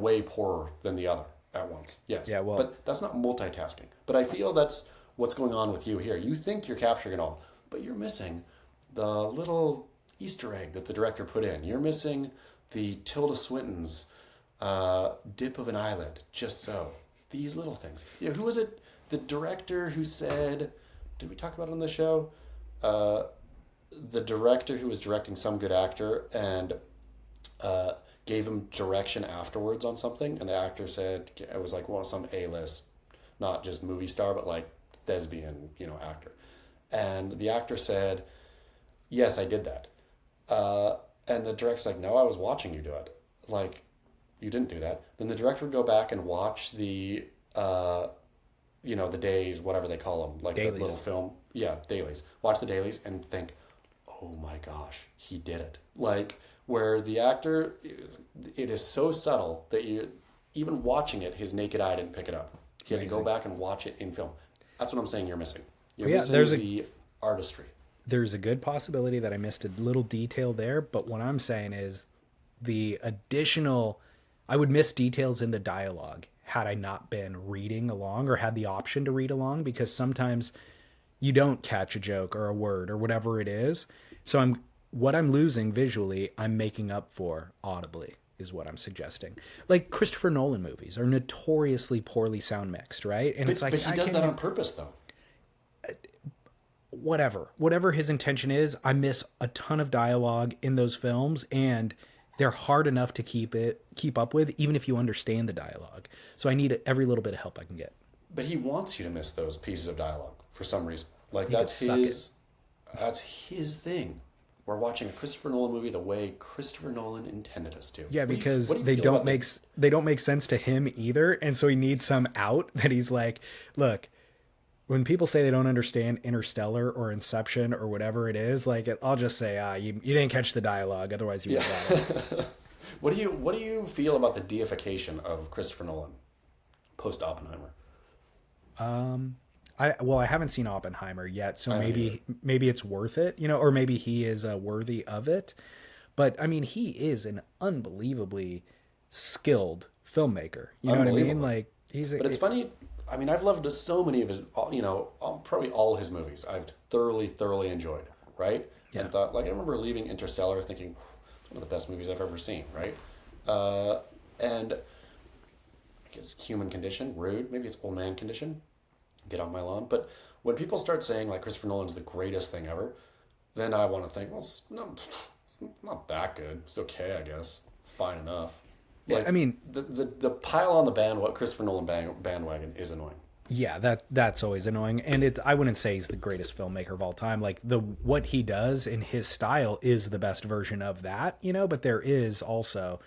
way poorer than the other at once. Yes. Yeah, well, but that's not multitasking. But I feel that's what's going on with you here. You think you're capturing it all, but you're missing the little Easter egg that the director put in. You're missing the Tilda Swinton's dip of an eyelid, just so. These little things. Who was it? The director who said, did we talk about it on the show? The director who was directing Some Good Actor and gave him direction afterwards on something, and the actor said it was like some A-list, not just movie star, but like thespian, actor. And the actor said, "Yes, I did that." And the director's like, "No, I was watching you do it. Like, you didn't do that." Then the director would go back and watch the, the days, whatever they call them, like dailies. The little film. Yeah, dailies. Watch the dailies and think, "Oh my gosh, he did it." Like, where the actor, it is so subtle that even watching it, his naked eye didn't pick it up. He had to go back and watch it in film. That's what I'm saying you're missing. You're missing the artistry. There's a good possibility that I missed a little detail there, but what I'm saying is I would miss details in the dialogue had I not been reading along or had the option to read along, because sometimes you don't catch a joke or a word or whatever it is. So what I'm losing visually, I'm making up for audibly, is what I'm suggesting. Like Christopher Nolan movies are notoriously poorly sound mixed, right? And but he does that on purpose, though. Whatever his intention is, I miss a ton of dialogue in those films, and they're hard enough to keep up with, even if you understand the dialogue. So I need every little bit of help I can get. But he wants you to miss those pieces of dialogue for some reason. Like that's his thing. We're watching a Christopher Nolan movie the way Christopher Nolan intended us to. Yeah, because they don't make sense to him either, and so he needs some out that he's like, look, when people say they don't understand Interstellar or Inception or whatever it is, like I'll just say, you didn't catch the dialogue, otherwise you would have got it. What do you feel about the deification of Christopher Nolan post Oppenheimer? I haven't seen Oppenheimer yet, so maybe it's worth it, or maybe he is worthy of it. But I mean, he is an unbelievably skilled filmmaker. You know what I mean? Like but it's funny. I mean, I've loved so many of his, probably all his movies. I've thoroughly enjoyed, right? Yeah. And thought, like, I remember leaving Interstellar thinking, it's one of the best movies I've ever seen, right? And I guess Human Condition, rude. Maybe it's Old Man Condition. Get off my lawn. But when people start saying, like, Christopher Nolan's the greatest thing ever, then I want to think, well, it's not that good. It's okay, I guess. It's fine enough. Like, I mean, the pile on the Christopher Nolan bandwagon is annoying. Yeah, that's always annoying, and I wouldn't say he's the greatest filmmaker of all time. Like what he does in his style is the best version of that, But there is also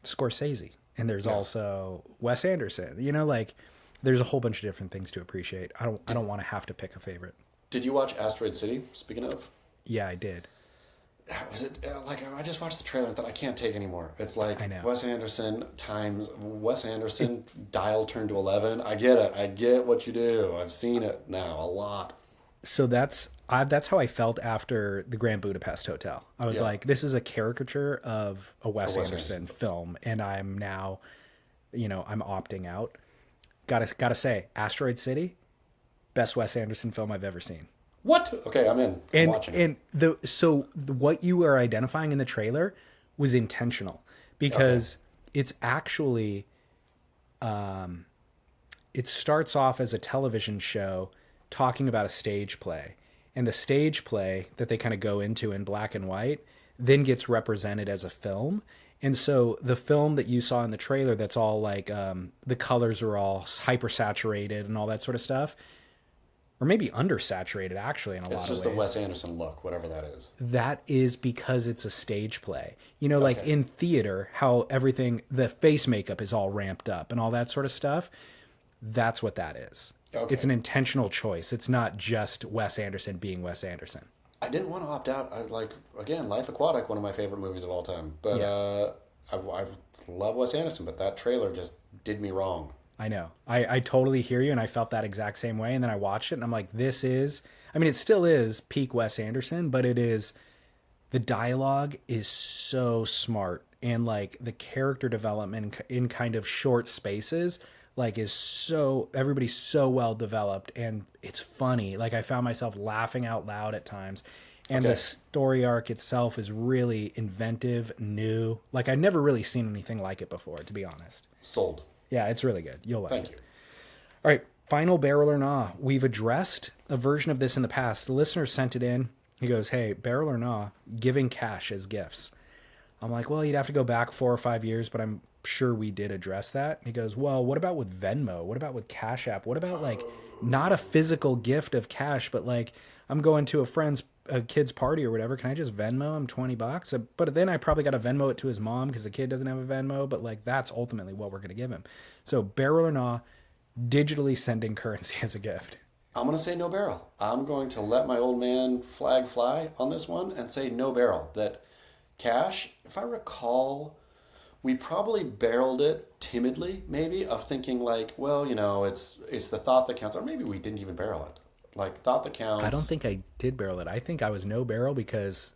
Scorsese, and there's also Wes Anderson, Like there's a whole bunch of different things to appreciate. I don't want to have to pick a favorite. Did you watch Asteroid City? Speaking of, yeah, I did. Was it like I just watched the trailer and thought I can't take anymore. It's like Wes Anderson dial turned to 11. I get it. I get what you do. I've seen it now a lot. So that's how I felt after the Grand Budapest Hotel. I was like, this is a caricature of a Wes Anderson film, and I'm now, I'm opting out. Gotta say, Asteroid City, best Wes Anderson film I've ever seen. What? Okay, I'm in. I'm watching. And what you were identifying in the trailer was intentional because it's actually, it starts off as a television show talking about a stage play, and the stage play that they kind of go into in black and white then gets represented as a film. And so the film that you saw in the trailer, that's all like the colors are all hypersaturated and all that sort of stuff. Or maybe undersaturated, actually, in a lot of ways. It's just the Wes Anderson look, whatever that is. That is because it's a stage play. Like in theater, how everything, the face makeup is all ramped up and all that sort of stuff. That's what that is. Okay. It's an intentional choice. It's not just Wes Anderson being Wes Anderson. I didn't want to opt out. Again, Life Aquatic, one of my favorite movies of all time. But I love Wes Anderson, but that trailer just did me wrong. I know. I totally hear you, and I felt that exact same way. And then I watched it, and I'm like, it still is peak Wes Anderson, but the dialogue is so smart, and like the character development in kind of short spaces, like everybody's so well developed, and it's funny. Like I found myself laughing out loud at times. And the story arc itself is really inventive, new. Like I'd never really seen anything like it before, to be honest. Sold. Yeah, it's really good. You'll like it. Thank you. All right, final Barrel or Nah. We've addressed a version of this in the past. The listener sent it in. He goes, hey, Barrel or Nah, giving cash as gifts. I'm like, well, you'd have to go back 4 or 5 years, but I'm sure we did address that. He goes, well, what about with Venmo? What about with Cash App? What about like not a physical gift of cash, but like I'm going to a kid's party or whatever. Can I just Venmo him $20? But then I probably got to Venmo it to his mom because the kid doesn't have a Venmo. But like that's ultimately what we're going to give him. So Barrel or Nah, digitally sending currency as a gift. I'm going to say no barrel. I'm going to let my old man flag fly on this one and say no barrel. That cash, if I recall, we probably barreled it timidly, maybe, of thinking like, well, it's the thought that counts. Or maybe we didn't even barrel it. Like thought that counts. I don't think I did barrel it. I think I was no barrel because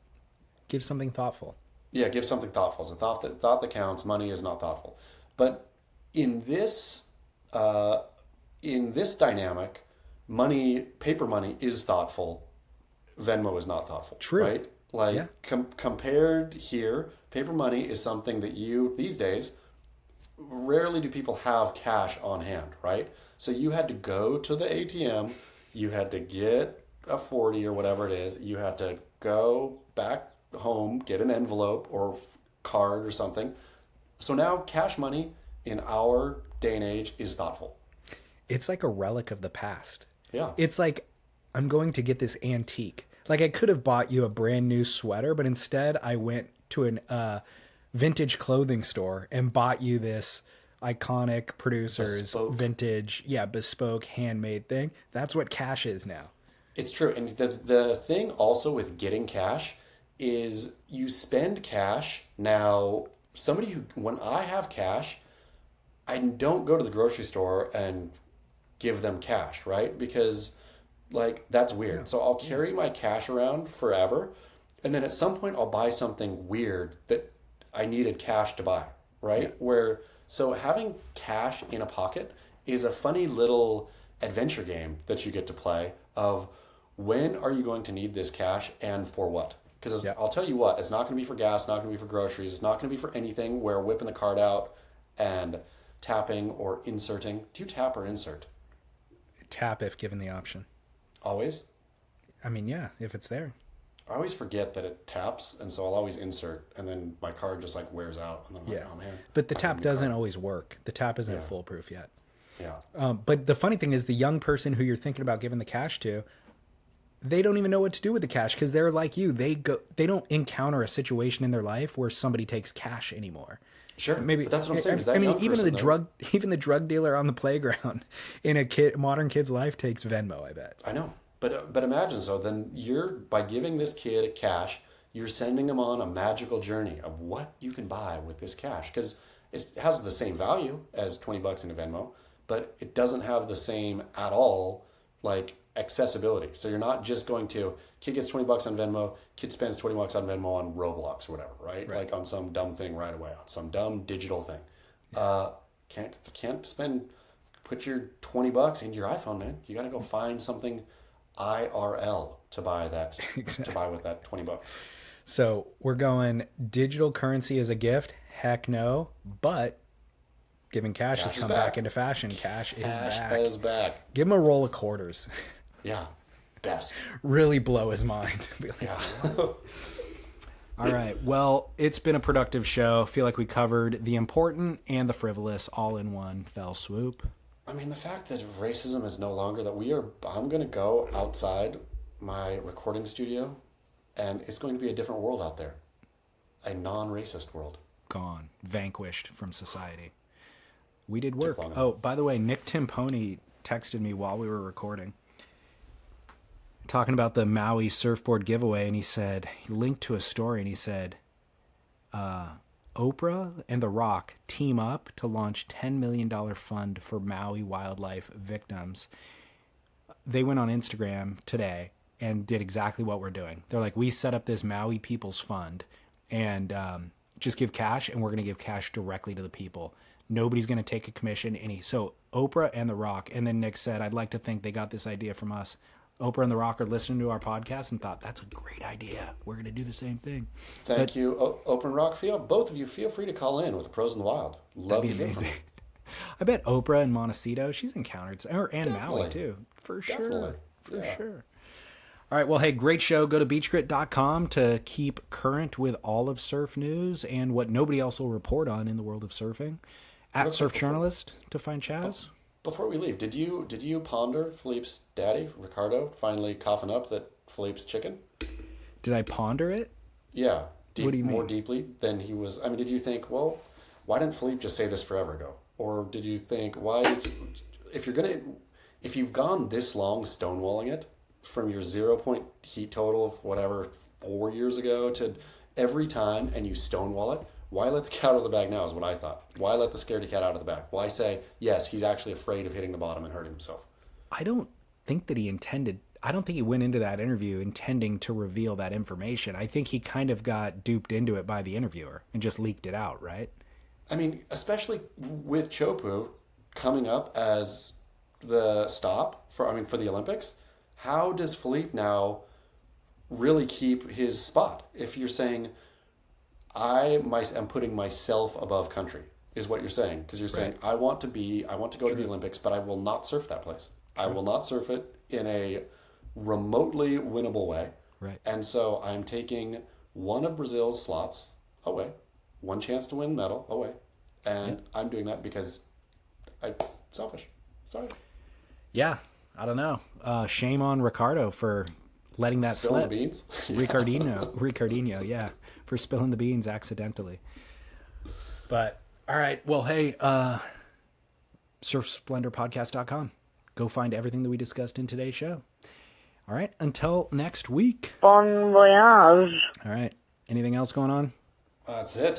give something thoughtful. Yeah, give something thoughtful. It's a thought that counts. Money is not thoughtful. But in this dynamic, paper money is thoughtful. Venmo is not thoughtful. True. Right? Like compared here, paper money is something that these days, rarely do people have cash on hand, right? So you had to go to the ATM. You had to get a 40 or whatever it is. You had to go back home, get an envelope or card or something. So now cash money in our day and age is thoughtful. It's like a relic of the past. Yeah. It's like, I'm going to get this antique. Like I could have bought you a brand new sweater, but instead I went to an vintage clothing store and bought you this iconic producers bespoke handmade thing. That's what cash is now. It's true. And the thing also with getting cash is you spend cash. Now when I have cash, I don't go to the grocery store and give them cash, right? Because like that's weird. So I'll carry my cash around forever And then at some point I'll buy something weird that I needed cash to buy, right? So having cash in a pocket is a funny little adventure game that you get to play of when are you going to need this cash and for what? Because I'll tell you what, it's not going to be for gas, not going to be for groceries, it's not going to be for anything where whipping the card out and tapping or inserting. Do you tap or insert? Tap if given the option. Always? I mean, yeah, if it's there. I always forget that it taps, and so I'll always insert, and then my card just like wears out, and then I'm like, oh man. But the tap doesn't always work. The tap isn't foolproof yet. Yeah. But the funny thing is, the young person who you're thinking about giving the cash to, they don't even know what to do with the cash because they're like you. They don't encounter a situation in their life where somebody takes cash anymore. Sure, maybe but that's what I'm saying. Is that even the drug dealer on the playground in a modern kid's life takes Venmo. I bet. I know. But imagine, so then by giving this kid cash, you're sending him on a magical journey of what you can buy with this cash. Because it has the same value as $20 in a Venmo, but it doesn't have the same at all, like, accessibility. So you're not just going to, kid gets $20 on Venmo, kid spends $20 on Venmo on Roblox or whatever, right? Like on some dumb thing right away, on some dumb digital thing. Can't put your $20 into your iPhone, man. You got to go find something IRL to buy that to buy with that $20. So we're going digital currency as a gift. Heck no, but giving cash has come back into fashion. Cash is back. Give him a roll of quarters. Yeah, best. Really blow his mind. Yeah. All right. Well, it's been a productive show. I feel like we covered the important and the frivolous all in one fell swoop. I mean, the fact that racism is no longer I'm going to go outside my recording studio and it's going to be a different world out there. A non-racist world. Gone. Vanquished from society. We did work. Oh, by the way, Nick Timponi texted me while we were recording, talking about the Maui surfboard giveaway, and he linked to a story, and he said, Oprah and The Rock team up to launch $10 million fund for Maui wildlife victims. They went on Instagram today and did exactly what we're doing. They're like, we set up this Maui People's Fund and just give cash, and we're going to give cash directly to the people. Nobody's going to take a commission. So Oprah and The Rock, and then Nick said, I'd like to think they got this idea from us. Oprah and The Rock are listening to our podcast and thought, that's a great idea. We're going to do the same thing. Thank you, Oprah and Rock. Both of you, feel free to call in with the Pros in the Wild. Love to hear from you. I bet Oprah in Montecito, she's encountered, and Maui too, for sure. Sure. All right, well, hey, great show. Go to beachgrit.com to keep current with all of surf news and what nobody else will report on in the world of surfing. At Surf Journalist to find Chaz. Before we leave, did you ponder Philippe's daddy, Ricardo, finally coughing up that Philippe's chicken? Did I ponder it? Yeah. What do you mean? More deeply than he was. I mean, did you think, well, why didn't Philippe just say this forever ago? Or did you think, if you've gone this long stonewalling it from your 0-point heat total of whatever 4 years ago to every time, and you stonewall it, why let the cat out of the bag now is what I thought. Why let the scaredy cat out of the bag? Why say, yes, he's actually afraid of hitting the bottom and hurting himself? I don't think that he intended. I don't think he went into that interview intending to reveal that information. I think he kind of got duped into it by the interviewer and just leaked it out, right? I mean, especially with Chopu coming up as the stop for the Olympics, how does Philippe now really keep his spot? If you're saying, I am putting myself above country, is what you're saying. Because you're saying, I want to go to the Olympics, but I will not surf that place. True. I will not surf it in a remotely winnable way. Right. And so I'm taking one of Brazil's slots away, one chance to win medal away. And I'm doing that because I'm selfish. Sorry. Yeah, I don't know. Shame on Ricardo for letting that slip. The beans? Ricardinho, yeah, for spilling the beans accidentally. But, all right, well, hey, surfsplendorpodcast.com. Go find everything that we discussed in today's show. All right, until next week. Bon voyage. All right, anything else going on? That's it.